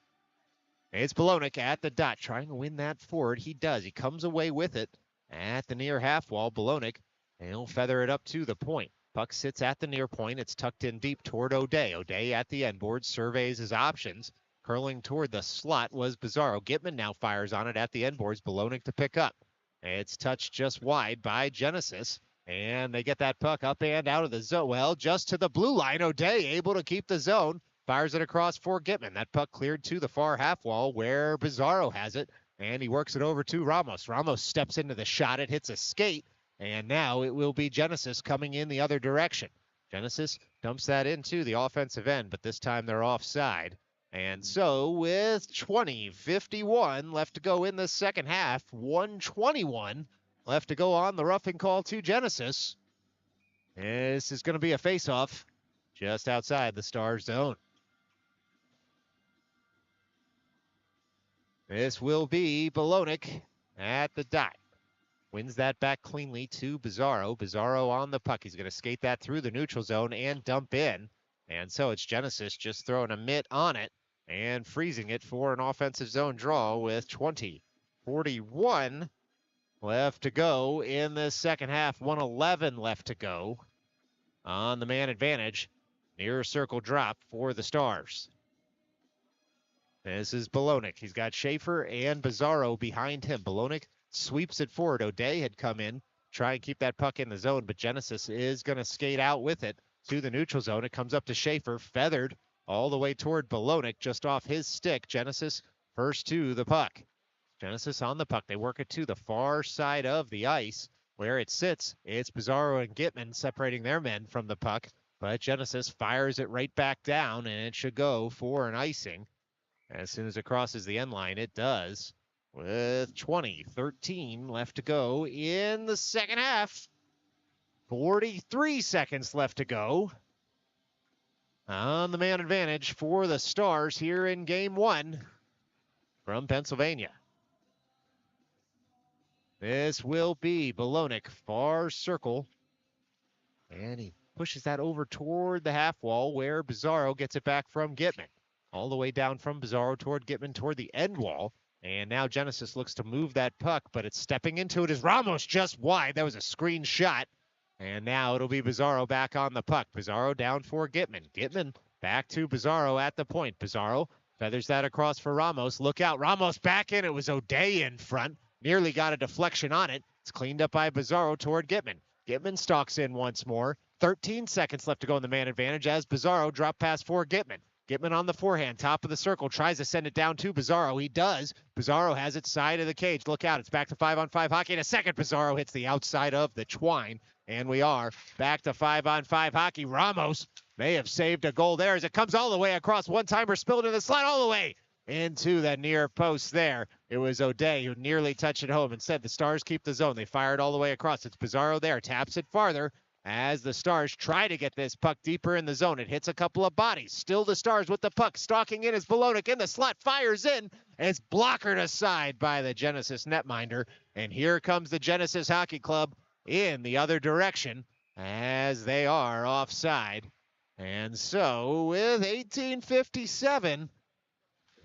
It's Bolognic at the dot, trying to win that forward. He does. He comes away with it at the near half wall. Bolognic, and he'll feather it up to the point. Puck sits at the near point. It's tucked in deep toward O'Day. O'Day at the end board, surveys his options. Curling toward the slot was Bizarro. Gitman now fires on it at the end boards. Bolognic to pick up. It's touched just wide by Genesis. And they get that puck up and out of the zone. Well, just to the blue line. O'Day able to keep the zone. Fires it across for Gitman. That puck cleared to the far half wall where Bizarro has it. And he works it over to Ramos. Ramos steps into the shot. It hits a skate. And now it will be Genesis coming in the other direction. Genesis dumps that into the offensive end, but this time they're offside. And so with 20:51 left to go in the second half, 1:21 left to go on the roughing call to Genesis. This is going to be a face-off just outside the Stars zone. This will be Bolognic at the dot. Wins that back cleanly to Bizarro. Bizarro on the puck. He's going to skate that through the neutral zone and dump in. And so it's Genesis just throwing a mitt on it and freezing it for an offensive zone draw with 20:41 left to go in the second half. 1:11 left to go on the man advantage. Near circle drop for the Stars. This is Bolognic. He's got Schaefer and Bizarro behind him. Bolognic sweeps it forward. O'Day had come in, try and keep that puck in the zone, but Genesis is going to skate out with it to the neutral zone. It comes up to Schaefer, feathered all the way toward Bolognic, just off his stick. Genesis first to the puck. Genesis on the puck. They work it to the far side of the ice where it sits. It's Bizarro and Gitman separating their men from the puck, but Genesis fires it right back down, and it should go for an icing. As soon as it crosses the end line, it does. With 20:13 left to go in the second half. 43 seconds left to go on the man advantage for the Stars here in Game 1 from Pennsylvania. This will be Bolognic, far circle. And he pushes that over toward the half wall where Bizarro gets it back from Gitman. All the way down from Bizarro toward Gitman toward the end wall. And now Genesis looks to move that puck, but it's stepping into it as Ramos just wide. That was a screen shot. And now it'll be Bizarro back on the puck. Bizarro down for Gitman. Gitman back to Bizarro at the point. Bizarro feathers that across for Ramos. Look out. Ramos back in. It was O'Day in front. Nearly got a deflection on it. It's cleaned up by Bizarro toward Gitman. Gitman stalks in once more. 13 seconds left to go in the man advantage as Bizarro drop pass for Gitman. Gitman on the forehand, top of the circle, tries to send it down to Bizarro. He does. Bizarro has it side of the cage. Look out, it's back to 5-on-5 hockey in a second. Bizarro hits the outside of the twine, and we are back to 5-on-5 hockey. Ramos may have saved a goal there as it comes all the way across. One-timer spilled in the slot all the way into the near post there. It was O'Day who nearly touched it home. Instead, the Stars keep the zone. They fire it all the way across. It's Bizarro there, taps it farther. As the Stars try to get this puck deeper in the zone. It hits a couple of bodies. Still the Stars with the puck. Stalking in is Bolognic in the slot. Fires in. And it's blockered aside by the Genesis netminder. And here comes the Genesis Hockey Club in the other direction as they are offside. And so with 18:57,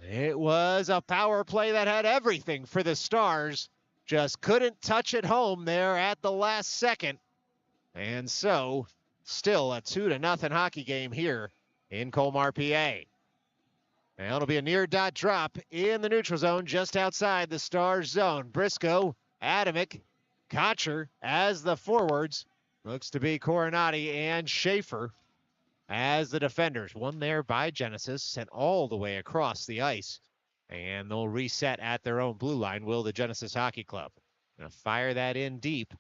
it was a power play that had everything for the Stars. Just couldn't touch it home there at the last second. And so, still a 2-0 hockey game here in Colmar, PA. Now it'll be a near dot drop in the neutral zone just outside the Stars zone. Briscoe, Adamick, Kocher as the forwards. Looks to be Coronati and Schaefer as the defenders. One there by Genesis, sent all the way across the ice. And they'll reset at their own blue line, will the Genesis Hockey Club. Gonna fire that in deep.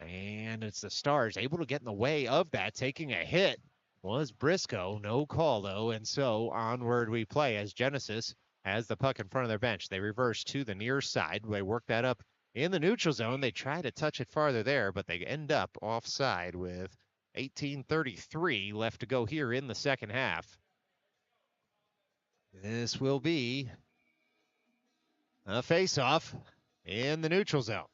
And it's the Stars able to get in the way of that. Taking a hit was Briscoe. No call, though. And so onward we play as Genesis has the puck in front of their bench. They reverse to the near side. They work that up in the neutral zone. They try to touch it farther there, but they end up offside with 18:33 left to go here in the second half. This will be a face-off in the neutral zone.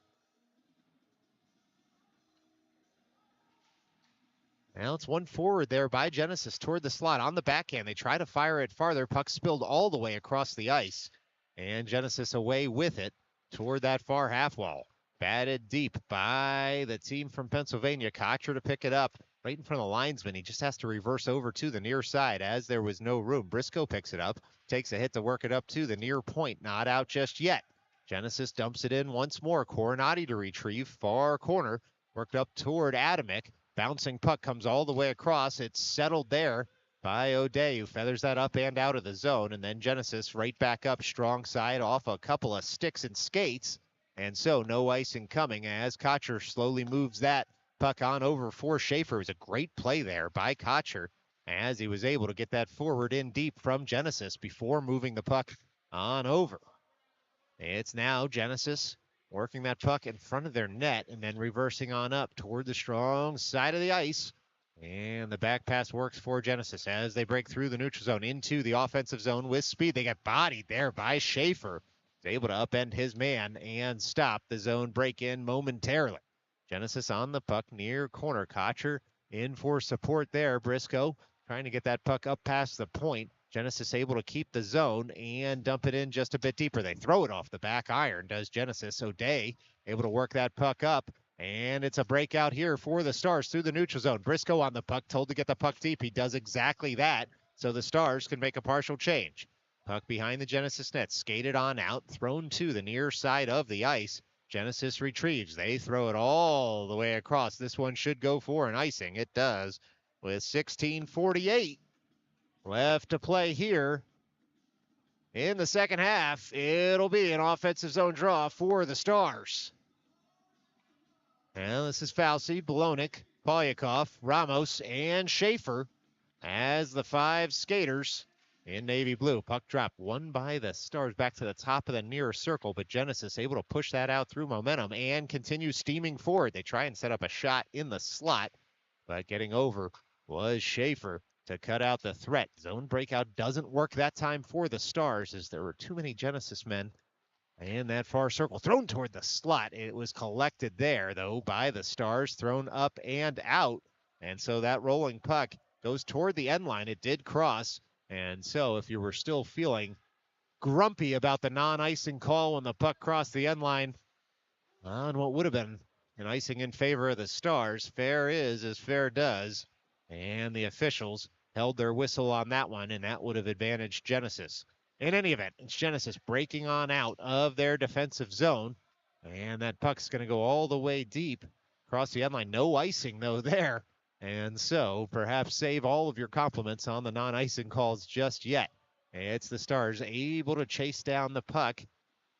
Now it's one forward there by Genesis toward the slot on the backhand. They try to fire it farther. Puck spilled all the way across the ice. And Genesis away with it toward that far half wall. Batted deep by the team from Pennsylvania. Kocher to pick it up right in front of the linesman. He just has to reverse over to the near side as there was no room. Briscoe picks it up, takes a hit to work it up to the near point. Not out just yet. Genesis dumps it in once more. Coronati to retrieve, far corner. Worked up toward Atomic. Bouncing puck comes all the way across. It's settled there by O'Day, who feathers that up and out of the zone. And then Genesis right back up strong side off a couple of sticks and skates. And so no icing coming as Kocher slowly moves that puck on over for Schaefer. It was a great play there by Kocher as he was able to get that forward in deep from Genesis before moving the puck on over. It's now Genesis working that puck in front of their net and then reversing on up toward the strong side of the ice. And the back pass works for Genesis as they break through the neutral zone into the offensive zone with speed. They get bodied there by Schaefer. He's able to upend his man and stop the zone break-in momentarily. Genesis on the puck near corner. Kocher in for support there. Briscoe trying to get that puck up past the point. Genesis able to keep the zone and dump it in just a bit deeper. They throw it off the back iron, does Genesis. O'Day able to work that puck up, and it's a breakout here for the Stars through the neutral zone. Briscoe on the puck, told to get the puck deep. He does exactly that, so the Stars can make a partial change. Puck behind the Genesis net, skated on out, thrown to the near side of the ice. Genesis retrieves. They throw it all the way across. This one should go for an icing. It does, with 16:48 left to play here in the second half. It'll be an offensive zone draw for the Stars. And this is Fauci, Bolonik, Polyakov, Ramos, and Schaefer as the five skaters in navy blue. Puck drop won by the Stars back to the top of the near circle, but Genesis able to push that out through momentum and continue steaming forward. They try and set up a shot in the slot, but getting over was Schaefer to cut out the threat. Zone breakout doesn't work that time for the Stars as there were too many Genesis men in that far circle. Thrown toward the slot. It was collected there, though, by the Stars, thrown up and out. And so that rolling puck goes toward the end line. It did cross. And so if you were still feeling grumpy about the non-icing call when the puck crossed the end line on what would have been an icing in favor of the Stars, fair is as fair does. And the officials held their whistle on that one, and that would have advantaged Genesis. In any event, it's Genesis breaking on out of their defensive zone, and that puck's going to go all the way deep across the end line. No icing, though, there. And so perhaps save all of your compliments on the non-icing calls just yet. It's the Stars able to chase down the puck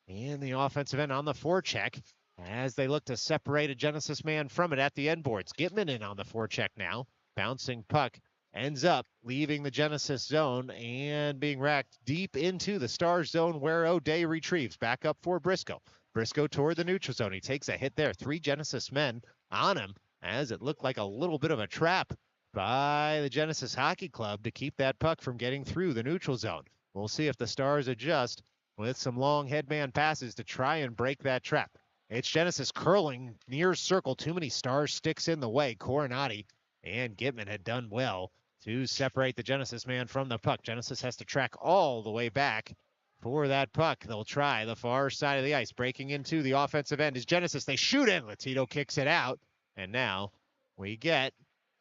in the offensive end on the forecheck as they look to separate a Genesis man from it at the end boards. Gitman in on the forecheck now. Bouncing puck ends up leaving the Genesis zone and being racked deep into the Stars zone where O'Day retrieves. Back up for Briscoe. Briscoe toward the neutral zone. He takes a hit there. 3 Genesis men on him as it looked like a little bit of a trap by the Genesis Hockey Club to keep that puck from getting through the neutral zone. We'll see if the Stars adjust with some long headman passes to try and break that trap. It's Genesis curling near circle. Too many Stars sticks in the way. Coronati and Gitman had done well to separate the Genesis man from the puck. Genesis has to track all the way back for that puck. They'll try the far side of the ice. Breaking into the offensive end is Genesis. They shoot in. Latito kicks it out. And now we get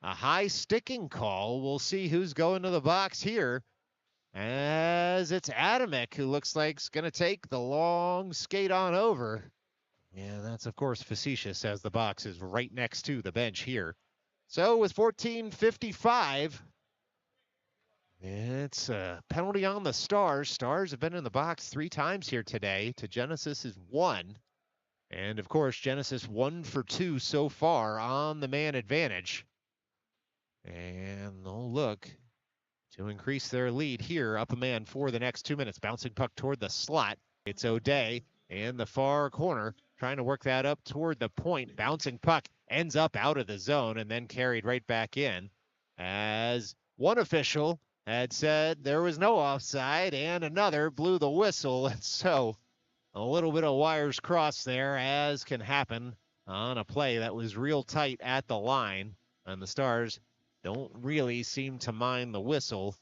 a high sticking call. We'll see who's going to the box here, as it's Atomic who looks like he's going to take the long skate on over. Yeah, that's, of course, facetious as the box is right next to the bench here. So with 14:55, it's a penalty on the Stars. Stars have been in the box 3 times here today. To Genesis is 1. And, of course, Genesis 1 for 2 so far on the man advantage. And they'll look to increase their lead here, up a man for the next 2 minutes. Bouncing puck toward the slot. It's O'Day in the far corner, trying to work that up toward the point. Bouncing puck ends up out of the zone and then carried right back in, as one official had said there was no offside and another blew the whistle. And so a little bit of wires crossed there, as can happen on a play that was real tight at the line. And the Stars don't really seem to mind the whistle.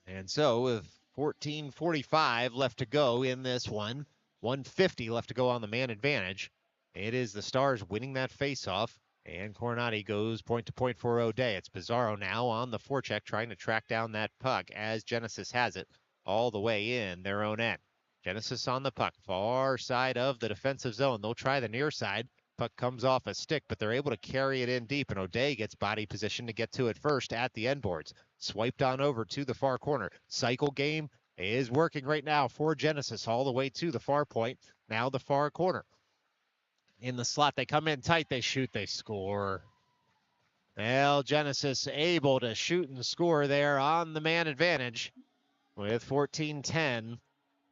And so with 14:45 left to go in this one, 150 left to go on the man advantage, it is the Stars winning that faceoff, and Coronati goes point to point for O'Day. It's Pizarro now on the forecheck trying to track down that puck as Genesis has it all the way in their own end. Genesis on the puck, far side of the defensive zone. They'll try the near side. Puck comes off a stick, but they're able to carry it in deep, and O'Day gets body position to get to it first at the end boards. Swiped on over to the far corner. Cycle game is working right now for Genesis all the way to the far point. Now the far corner. In the slot, they come in tight, they shoot, they score. Well, Genesis able to shoot and score there on the man advantage with 14:10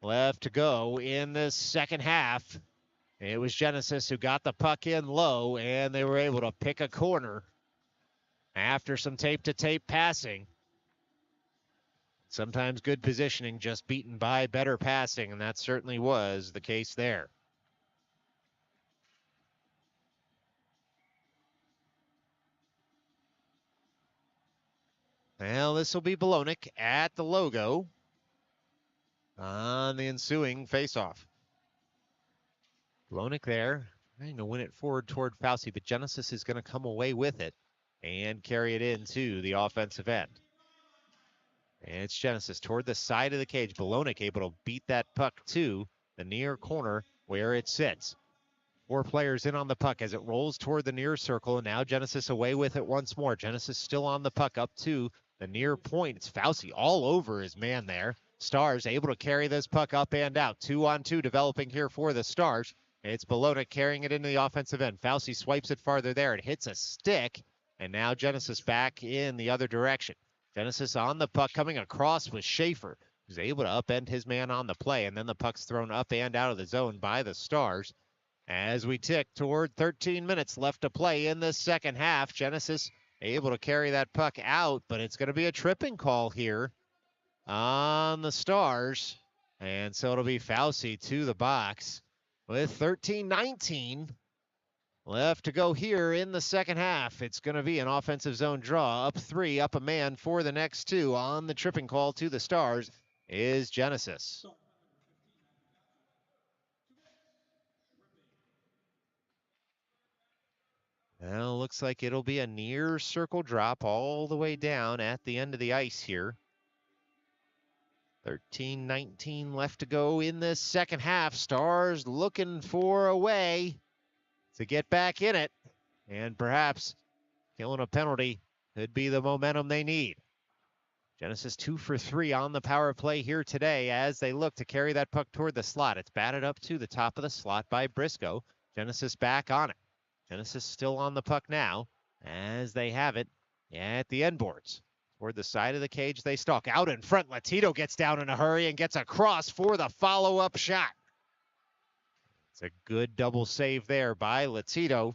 left to go in the second half. It was Genesis who got the puck in low, and they were able to pick a corner after some tape-to-tape passing. Sometimes good positioning, just beaten by better passing, and that certainly was the case there. Well, this will be Bolognic at the logo on the ensuing faceoff. Bolognic there, trying to win it forward toward Fauci, but Genesis is going to come away with it and carry it into the offensive end. And it's Genesis toward the side of the cage. Bolognic able to beat that puck to the near corner where it sits. 4 players in on the puck as it rolls toward the near circle, and now Genesis away with it once more. Genesis still on the puck up to the near point. It's Fauci all over his man there. Stars able to carry this puck up and out. 2-on-2 developing here for the Stars. It's Bolognic carrying it into the offensive end. Fauci swipes it farther there. It hits a stick, and now Genesis back in the other direction. Genesis on the puck coming across with Schaefer, who's able to upend his man on the play, and then the puck's thrown up and out of the zone by the Stars. As we tick toward 13 minutes left to play in this second half, Genesis able to carry that puck out, but it's going to be a tripping call here on the Stars. And so it'll be Fauci to the box with 13:19 left to go here in the second half. It's going to be an offensive zone draw. Up 3, up a man for the next 2 on the tripping call to the Stars is Genesis. Well, looks like it'll be a near circle drop all the way down at the end of the ice here. 13:19 left to go in this second half. Stars looking for a way to get back in it, and perhaps killing a penalty could be the momentum they need. Genesis 2 for 3 on the power play here today as they look to carry that puck toward the slot. It's batted up to the top of the slot by Briscoe. Genesis back on it. Genesis still on the puck now as they have it at the end boards. Toward the side of the cage they stalk. Out in front, Latito gets down in a hurry and gets across for the follow-up shot. It's a good double save there by Latito.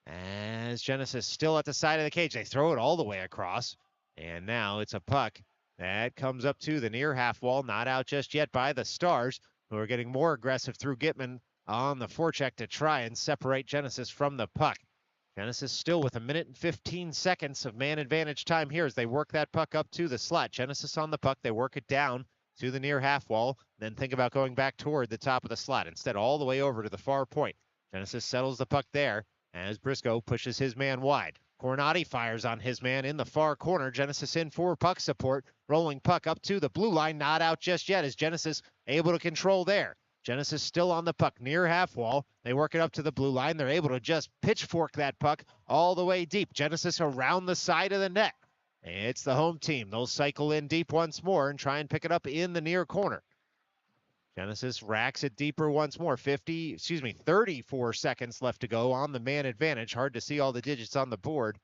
As Genesis still at the side of the cage, they throw it all the way across. And now it's a puck that comes up to the near half wall. Not out just yet by the Stars, who are getting more aggressive through Gitman on the forecheck to try and separate Genesis from the puck. Genesis still with 1 minute and 15 seconds of man advantage time here as they work that puck up to the slot. Genesis on the puck, they work it down to the near half wall, then think about going back toward the top of the slot. Instead, all the way over to the far point. Genesis settles the puck there as Briscoe pushes his man wide. Cornati fires on his man in the far corner. Genesis in for puck support. Rolling puck up to the blue line. Not out just yet as Genesis able to control there. Genesis still on the puck near half wall. They work it up to the blue line. They're able to just pitchfork that puck all the way deep. Genesis around the side of the net. It's the home team. They'll cycle in deep once more and try and pick it up in the near corner. Genesis racks it deeper once more. 34 seconds left to go on the man advantage. Hard to see all the digits on the board.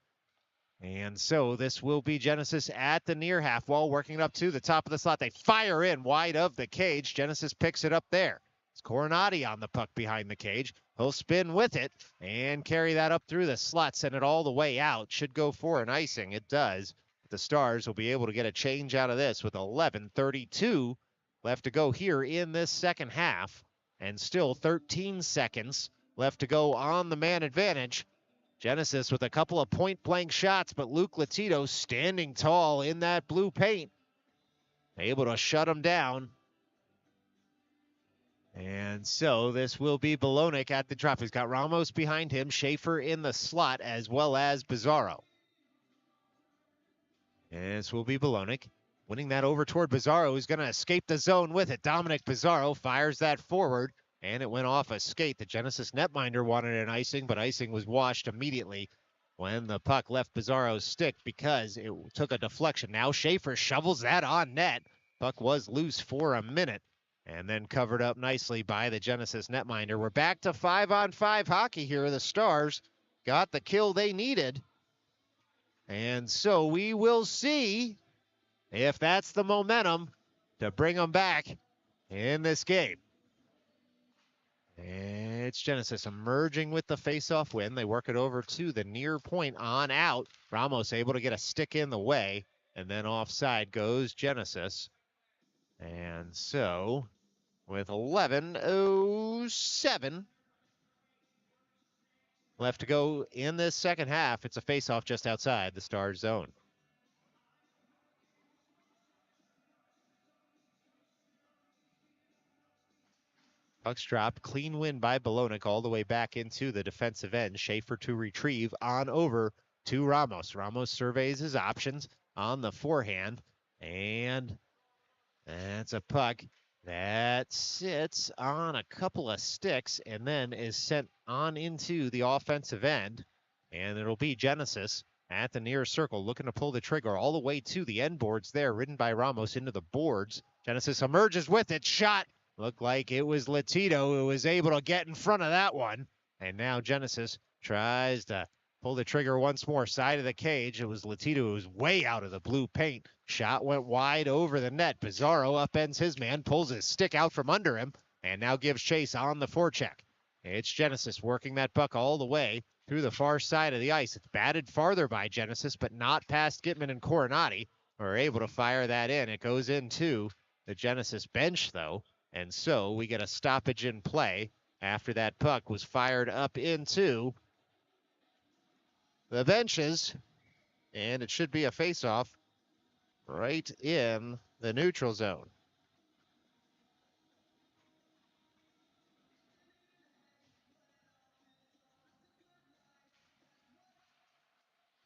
And so this will be Genesis at the near half wall, working it up to the top of the slot. They fire in wide of the cage. Genesis picks it up there. It's Coronati on the puck behind the cage. He'll spin with it and carry that up through the slot, send it all the way out. Should go for an icing. It does. The Stars will be able to get a change out of this with 11:32 left to go here in this second half. And still 13 seconds left to go on the man advantage. Genesis with a couple of point-blank shots, but Luke Latito standing tall in that blue paint, able to shut him down. And so this will be Bolognic at the drop. He's got Ramos behind him, Schaefer in the slot, as well as Bizarro. And this will be Bolognic. Winning that over toward Bizarro, who's going to escape the zone with it. Dominic Bizarro fires that forward. and it went off a skate. The Genesis netminder wanted an icing, but icing was washed immediately when the puck left Bizarro's stick because it took a deflection. Now Schaefer shovels that on net. Puck was loose for a minute and then covered up nicely by the Genesis netminder. We're back to 5-on-5 hockey here. The Stars got the kill they needed. And so we will see if that's the momentum to bring them back in this game. It's Genesis emerging with the faceoff win. They work it over to the near point on out. Ramos able to get a stick in the way, and then offside goes Genesis. And so, with 11:07 left to go in this second half, it's a faceoff just outside the Stars zone. Puck's dropped. Clean win by Bolognic all the way back into the defensive end. Schaefer to retrieve on over to Ramos. Ramos surveys his options on the forehand. And that's a puck that sits on a couple of sticks and then is sent on into the offensive end. And it'll be Genesis at the near circle looking to pull the trigger all the way to the end boards there, ridden by Ramos into the boards. Genesis emerges with it. Shot. Looked like it was Latito who was able to get in front of that one. And now Genesis tries to pull the trigger once more. Side of the cage. It was Latito who was way out of the blue paint. Shot went wide over the net. Bizarro upends his man, pulls his stick out from under him, and now gives chase on the forecheck. It's Genesis working that puck all the way through the far side of the ice. It's batted farther by Genesis, but not past Gitman and Coronati, who are able to fire that in. It goes into the Genesis bench, though. And so we get a stoppage in play after that puck was fired up into the benches. And it should be a faceoff right in the neutral zone.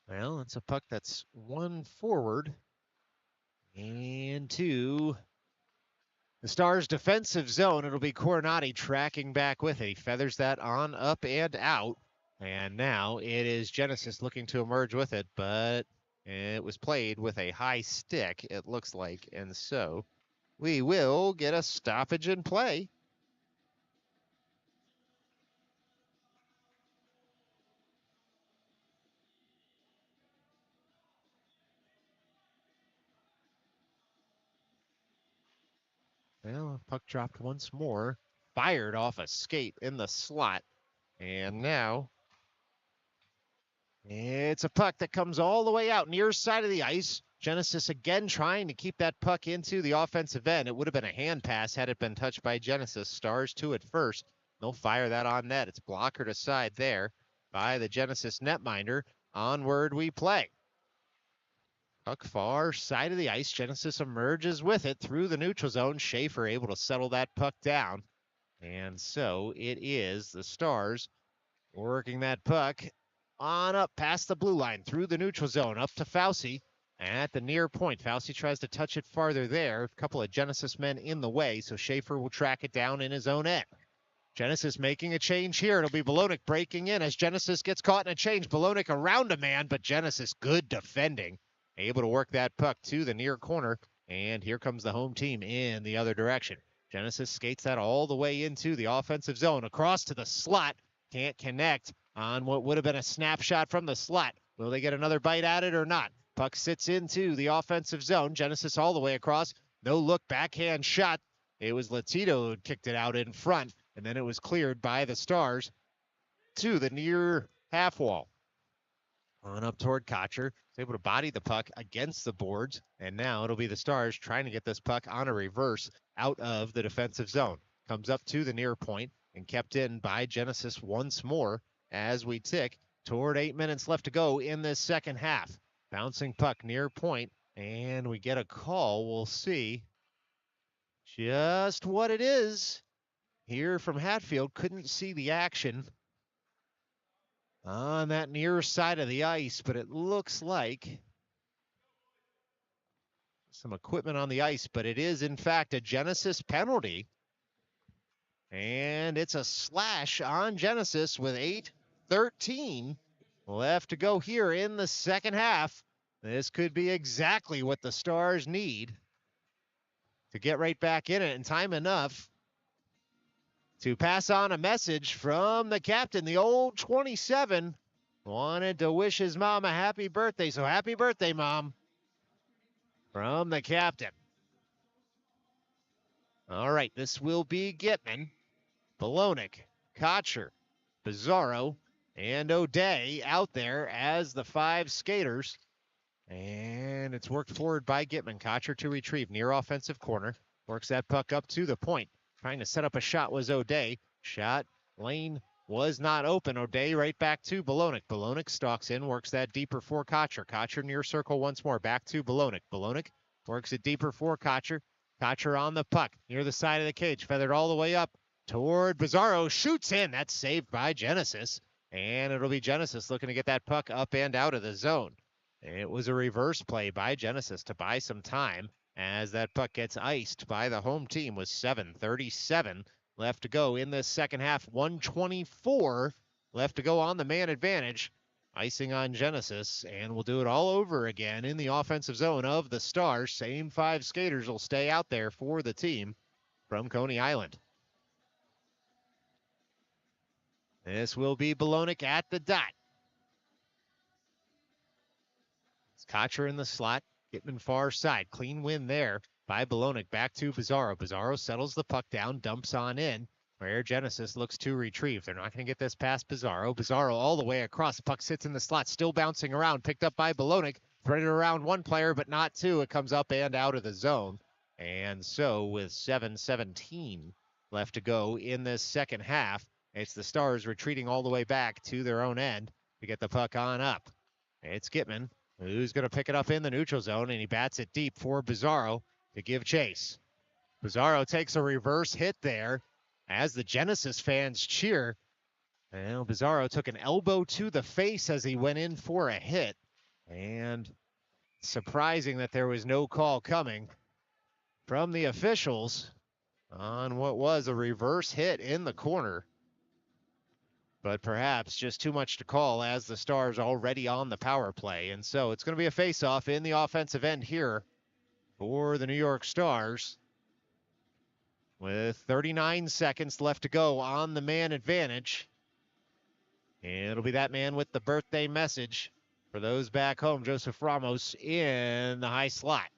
Well, it's a puck that's one forward into the Stars' defensive zone. It'll be Coronati tracking back with it. He feathers that on up and out. And now it is Genesis looking to emerge with it, but it was played with a high stick, it looks like. And so we will get a stoppage in play. Well, puck dropped once more. Fired off a skate in the slot. And now it's a puck that comes all the way out near side of the ice. Genesis again trying to keep that puck into the offensive end. It would have been a hand pass had it been touched by Genesis. Stars to it first. They'll fire that on net. It's blockered aside there by the Genesis netminder. Onward we play. Puck far side of the ice. Genesis emerges with it through the neutral zone. Schaefer able to settle that puck down. And so it is the Stars working that puck on up past the blue line through the neutral zone up to Fauci at the near point. Fauci tries to touch it farther there. A couple of Genesis men in the way, so Schaefer will track it down in his own end. Genesis making a change here. It'll be Bolognic breaking in as Genesis gets caught in a change. Bolognic around a man, but Genesis good defending. Able to work that puck to the near corner, and here comes the home team in the other direction. Genesis skates that all the way into the offensive zone, across to the slot. Can't connect on what would have been a snapshot from the slot. Will they get another bite at it or not? Puck sits into the offensive zone. Genesis all the way across. No look, backhand shot. It was Latito who kicked it out in front, and then it was cleared by the Stars to the near half wall. On up toward Kocher. He's able to body the puck against the boards, and now it'll be the Stars trying to get this puck on a reverse out of the defensive zone. Comes up to the near point and kept in by Genesis once more as we tick toward 8 minutes left to go in this second half. Bouncing puck near point, and we get a call. We'll see just what it is here from Hatfield. Couldn't see the action on that near side of the ice, but it looks like some equipment on the ice, but it is in fact a Genesis penalty. And it's a slash on Genesis with 8:13 left to go here in the second half. This could be exactly what the Stars need to get right back in it in time enough to pass on a message from the captain. The old 27 wanted to wish his mom a happy birthday. So happy birthday, Mom, from the captain. All right, this will be Gitman, Bolognic, Kocher, Bizarro, and O'Day out there as the 5 skaters. And it's worked forward by Gitman. Kocher to retrieve near offensive corner. Works that puck up to the point. Trying to set up a shot was O'Day. Shot lane was not open. O'Day right back to Bolognic. Bolognic stalks in, works that deeper for Kocher. Kocher near circle once more. Back to Bolognic. Bolognic works it deeper for Kocher. Kocher on the puck near the side of the cage. Feathered all the way up toward Bizarro. Shoots in. That's saved by Genesis. And it'll be Genesis looking to get that puck up and out of the zone. It was a reverse play by Genesis to buy some time as that puck gets iced by the home team with 7:37 left to go in the second half. 1:24 left to go on the man advantage. Icing on Genesis, and we'll do it all over again in the offensive zone of the Stars. Same 5 skaters will stay out there for the team from Coney Island. This will be Bolognic at the dot. Kocher in the slot, Gitman far side. Clean win there by Bolognic. Back to Bizarro. Bizarro settles the puck down, dumps on in, where Genesis looks to retrieve. They're not going to get this past Bizarro. Bizarro all the way across. The puck sits in the slot, still bouncing around. Picked up by Bolognic. Threaded around one player, but not two. It comes up and out of the zone. And so with 7:17 left to go in this second half, it's the Stars retreating all the way back to their own end to get the puck on up. It's Gitman, who's going to pick it up in the neutral zone, and he bats it deep for Bizarro to give chase. Bizarro takes a reverse hit there as the Genesis fans cheer. And Bizarro took an elbow to the face as he went in for a hit. And surprising that there was no call coming from the officials on what was a reverse hit in the corner. But perhaps just too much to call as the Stars already on the power play. And so it's going to be a face-off in the offensive end here for the New York Stars with 39 seconds left to go on the man advantage. And it'll be that man with the birthday message for those back home, Joseph Ramos in the high slot.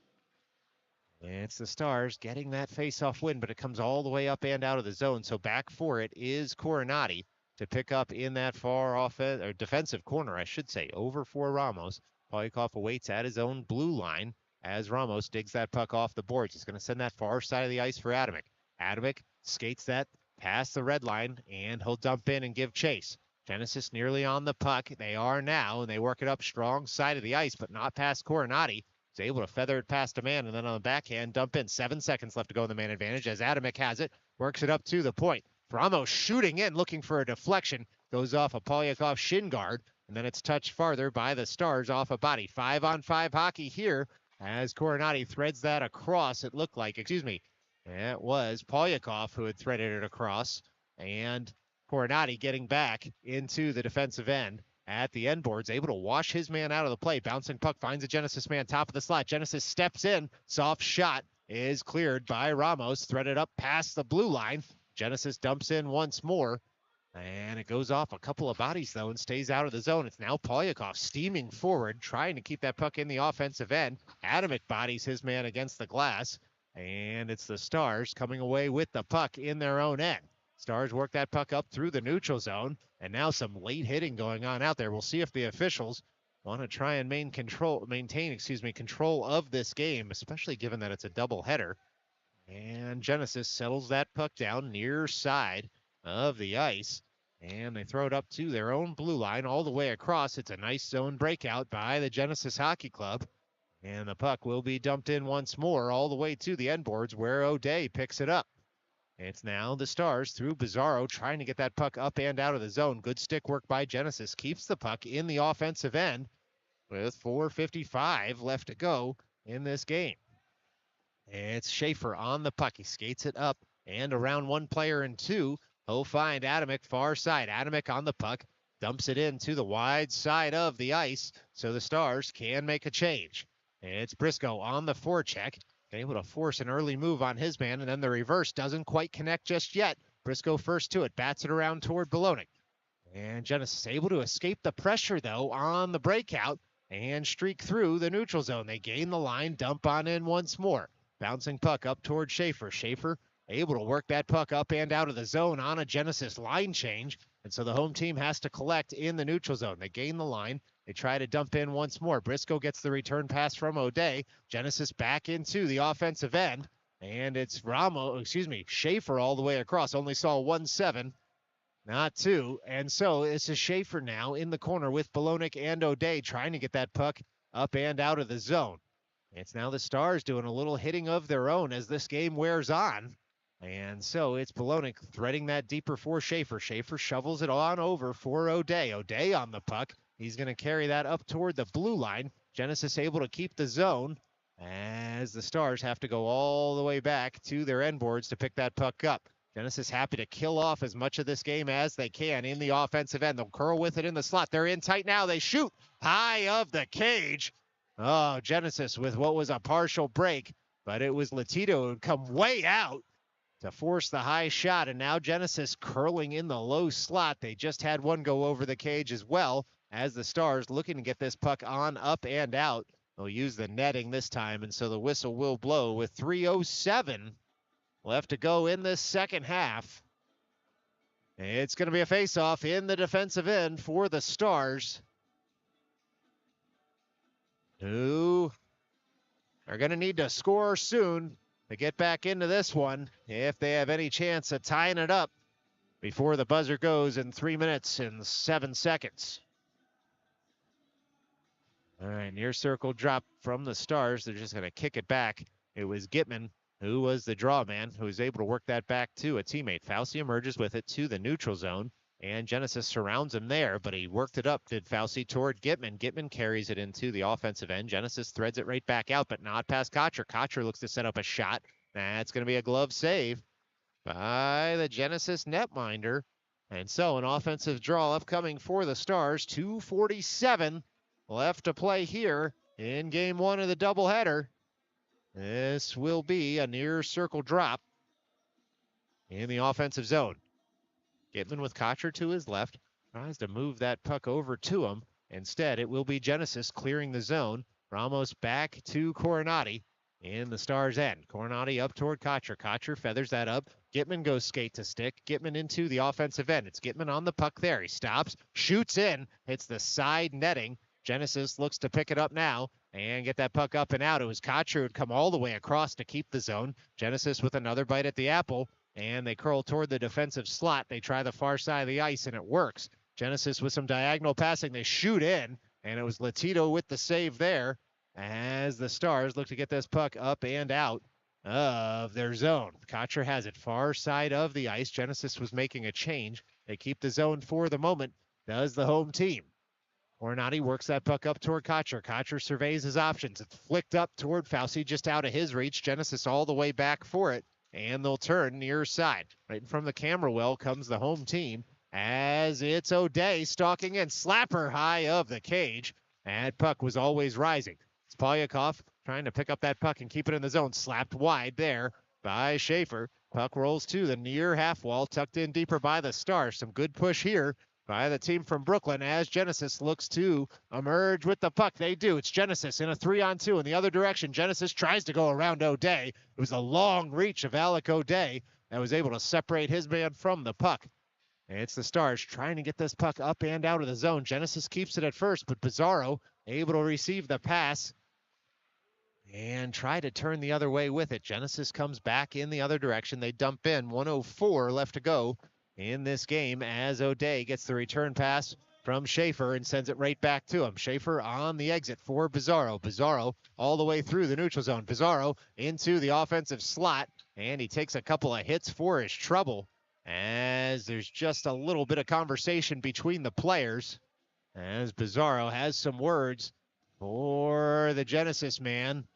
And it's the Stars getting that face-off win, but it comes all the way up and out of the zone. So back for it is Coronati to pick up in that far or defensive corner, I should say, over for Ramos. Polyakov awaits at his own blue line as Ramos digs that puck off the boards. He's going to send that far side of the ice for Adamic. Adamic skates that past the red line, and he'll dump in and give chase. Genesis nearly on the puck. They are now, and they work it up strong side of the ice, but not past Coronati. He's able to feather it past a man, and then on the backhand, dump in. 7 seconds left to go in the man advantage as Adamic has it. Works it up to the point. Ramos shooting in, looking for a deflection. Goes off a Polyakov shin guard, and then it's touched farther by the Stars off a body. 5-on-5 hockey here as Coronati threads that across. It looked like, it was Polyakov who had threaded it across, and Coronati getting back into the defensive end at the end boards, able to wash his man out of the play. Bouncing puck finds a Genesis man top of the slot. Genesis steps in. Soft shot is cleared by Ramos. Threaded up past the blue line. Genesis dumps in once more, and it goes off a couple of bodies, though, and stays out of the zone. It's now Polyakov steaming forward, trying to keep that puck in the offensive end. Adamic bodies his man against the glass, and it's the Stars coming away with the puck in their own end. Stars work that puck up through the neutral zone, and now some late hitting going on out there. We'll see if the officials want to try and maintain control of this game, especially given that it's a double header. And Genesis settles that puck down near side of the ice, and they throw it up to their own blue line all the way across. It's a nice zone breakout by the Genesis Hockey Club, and the puck will be dumped in once more all the way to the end boards where O'Day picks it up. It's now the Stars through Bizarro trying to get that puck up and out of the zone. Good stick work by Genesis. Keeps the puck in the offensive end with 4:55 left to go in this game. It's Schaefer on the puck. He skates it up And around one player and two, he'll find Adamick far side. Adamick on the puck, dumps it into the wide side of the ice so the Stars can make a change. And it's Briscoe on the forecheck, able to force an early move on his man, and then the reverse doesn't quite connect just yet. Briscoe first to it, bats it around toward Belonik. And Genesis able to escape the pressure, though, on the breakout and streak through the neutral zone. They gain the line, dump on in once more. Bouncing puck up toward Schaefer. Schaefer able to work that puck up and out of the zone on a Genesis line change. And so the home team has to collect in the neutral zone. They gain the line. They try to dump in once more. Briscoe gets the return pass from O'Day. Genesis back into the offensive end. And it's Schaefer all the way across. Only saw 1-7. Not two. And so this is Schaefer now in the corner with Belonik and O'Day trying to get that puck up and out of the zone. It's now the Stars doing a little hitting of their own as this game wears on. And so it's Belonik threading that deeper for Schaefer. Schaefer shovels it on over for O'Day. O'Day on the puck. He's going to carry that up toward the blue line. Genesis able to keep the zone as the Stars have to go all the way back to their end boards to pick that puck up. Genesis happy to kill off as much of this game as they can in the offensive end. They'll curl with it in the slot. They're in tight now. They shoot high of the cage. Oh, Genesis with what was a partial break, but it was Latito who would come way out to force the high shot. And now Genesis curling in the low slot. They just had one go over the cage as well as the Stars looking to get this puck on, up, and out. They'll use the netting this time, and so the whistle will blow with 3:07 left to go in this second half. It's going to be a face-off in the defensive end for the Stars, who are going to need to score soon to get back into this one if they have any chance of tying it up before the buzzer goes in 3 minutes and 7 seconds. All right, near circle drop from the Stars. They're just going to kick it back. It was Gitman who was the draw man, who was able to work that back to a teammate. Fauci emerges with it to the neutral zone, and Genesis surrounds him there, but he worked it up, did Fauci, toward Gitman. Gitman carries it into the offensive end. Genesis threads it right back out, but not past Kotcher. Kotcher looks to set up a shot. That's going to be a glove save by the Genesis netminder. And so an offensive draw upcoming for the Stars. 2:47 left to play here in game one of the doubleheader. This will be a near circle drop in the offensive zone. Gitman with Kotcher to his left. Tries to move that puck over to him. Instead, it will be Genesis clearing the zone. Ramos back to Coronati in the Stars' end. Coronati up toward Kotcher. Kotcher feathers that up. Gitman goes skate to stick. Gitman into the offensive end. It's Gitman on the puck there. He stops, shoots in, hits the side netting. Genesis looks to pick it up now and get that puck up and out. It was Kotcher who'd come all the way across to keep the zone. Genesis with another bite at the apple, and they curl toward the defensive slot. They try the far side of the ice, and it works. Genesis with some diagonal passing. They shoot in, and it was Latito with the save there as the Stars look to get this puck up and out of their zone. Kotcher has it far side of the ice. Genesis was making a change. They keep the zone for the moment, does the home team. Coronati works that puck up toward Kotcher. Kotcher surveys his options. It's flicked up toward Fauci, just out of his reach. Genesis all the way back for it, and they'll turn near side. Right from the camera well comes the home team as it's O'Day stalking in. Slapper high of the cage. That puck was always rising. It's Polyakov trying to pick up that puck and keep it in the zone. Slapped wide there by Schaefer. Puck rolls to the near half wall, tucked in deeper by the Stars. Some good push here by the team from Brooklyn as Genesis looks to emerge with the puck. They do. It's Genesis in a 3-on-2 in the other direction. Genesis tries to go around O'Day. It was a long reach of Alec O'Day that was able to separate his man from the puck. And it's the Stars trying to get this puck up and out of the zone. Genesis keeps it at first, but Pizarro able to receive the pass and try to turn the other way with it. Genesis comes back in the other direction. They dump in. 1:04 left to go in this game as O'Day gets the return pass from Schaefer and sends it right back to him. Schaefer on the exit for Pizarro. Pizarro all the way through the neutral zone. Pizarro into the offensive slot, and he takes a couple of hits for his trouble as there's just a little bit of conversation between the players as Pizarro has some words for the Genesis man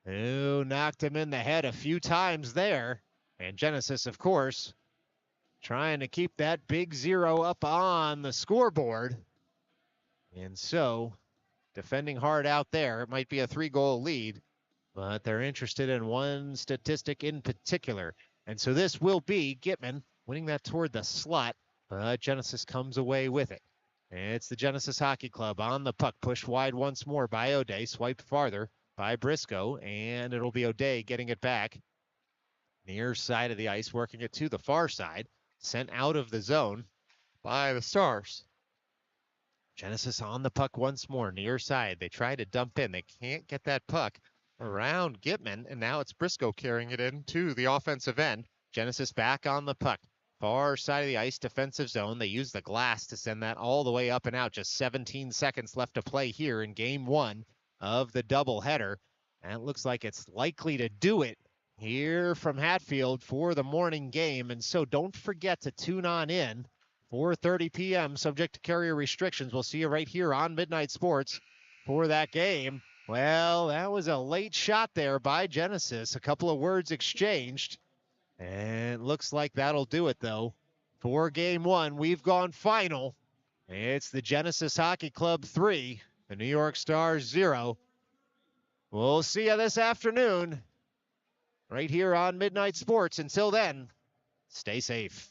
who knocked him in the head a few times there. And Genesis, of course, trying to keep that big 0 up on the scoreboard. And so, defending hard out there. It might be a 3-goal lead, but they're interested in one statistic in particular. And so this will be Gitman winning that toward the slot, but Genesis comes away with it. It's the Genesis Hockey Club on the puck, pushed wide once more by O'Day, swiped farther by Briscoe, and it'll be O'Day getting it back near side of the ice, working it to the far side, sent out of the zone by the Stars. Genesis on the puck once more, near side. They try to dump in. They can't get that puck around Gitman, and now it's Briscoe carrying it into the offensive end. Genesis back on the puck. Far side of the ice, defensive zone. They use the glass to send that all the way up and out. Just 17 seconds left to play here in game 1 of the doubleheader. And it looks like it's likely to do it here from Hatfield for the morning game. And so don't forget to tune on in. 4:30 p.m., subject to carrier restrictions. We'll see you right here on Midnight Sports for that game. Well, that was a late shot there by Genesis. A couple of words exchanged. And it looks like that'll do it, though. For game 1, we've gone final. It's the Genesis Hockey Club 3, the New York Stars 0. We'll see you this afternoon right here on Midnight Sports. Until then, stay safe.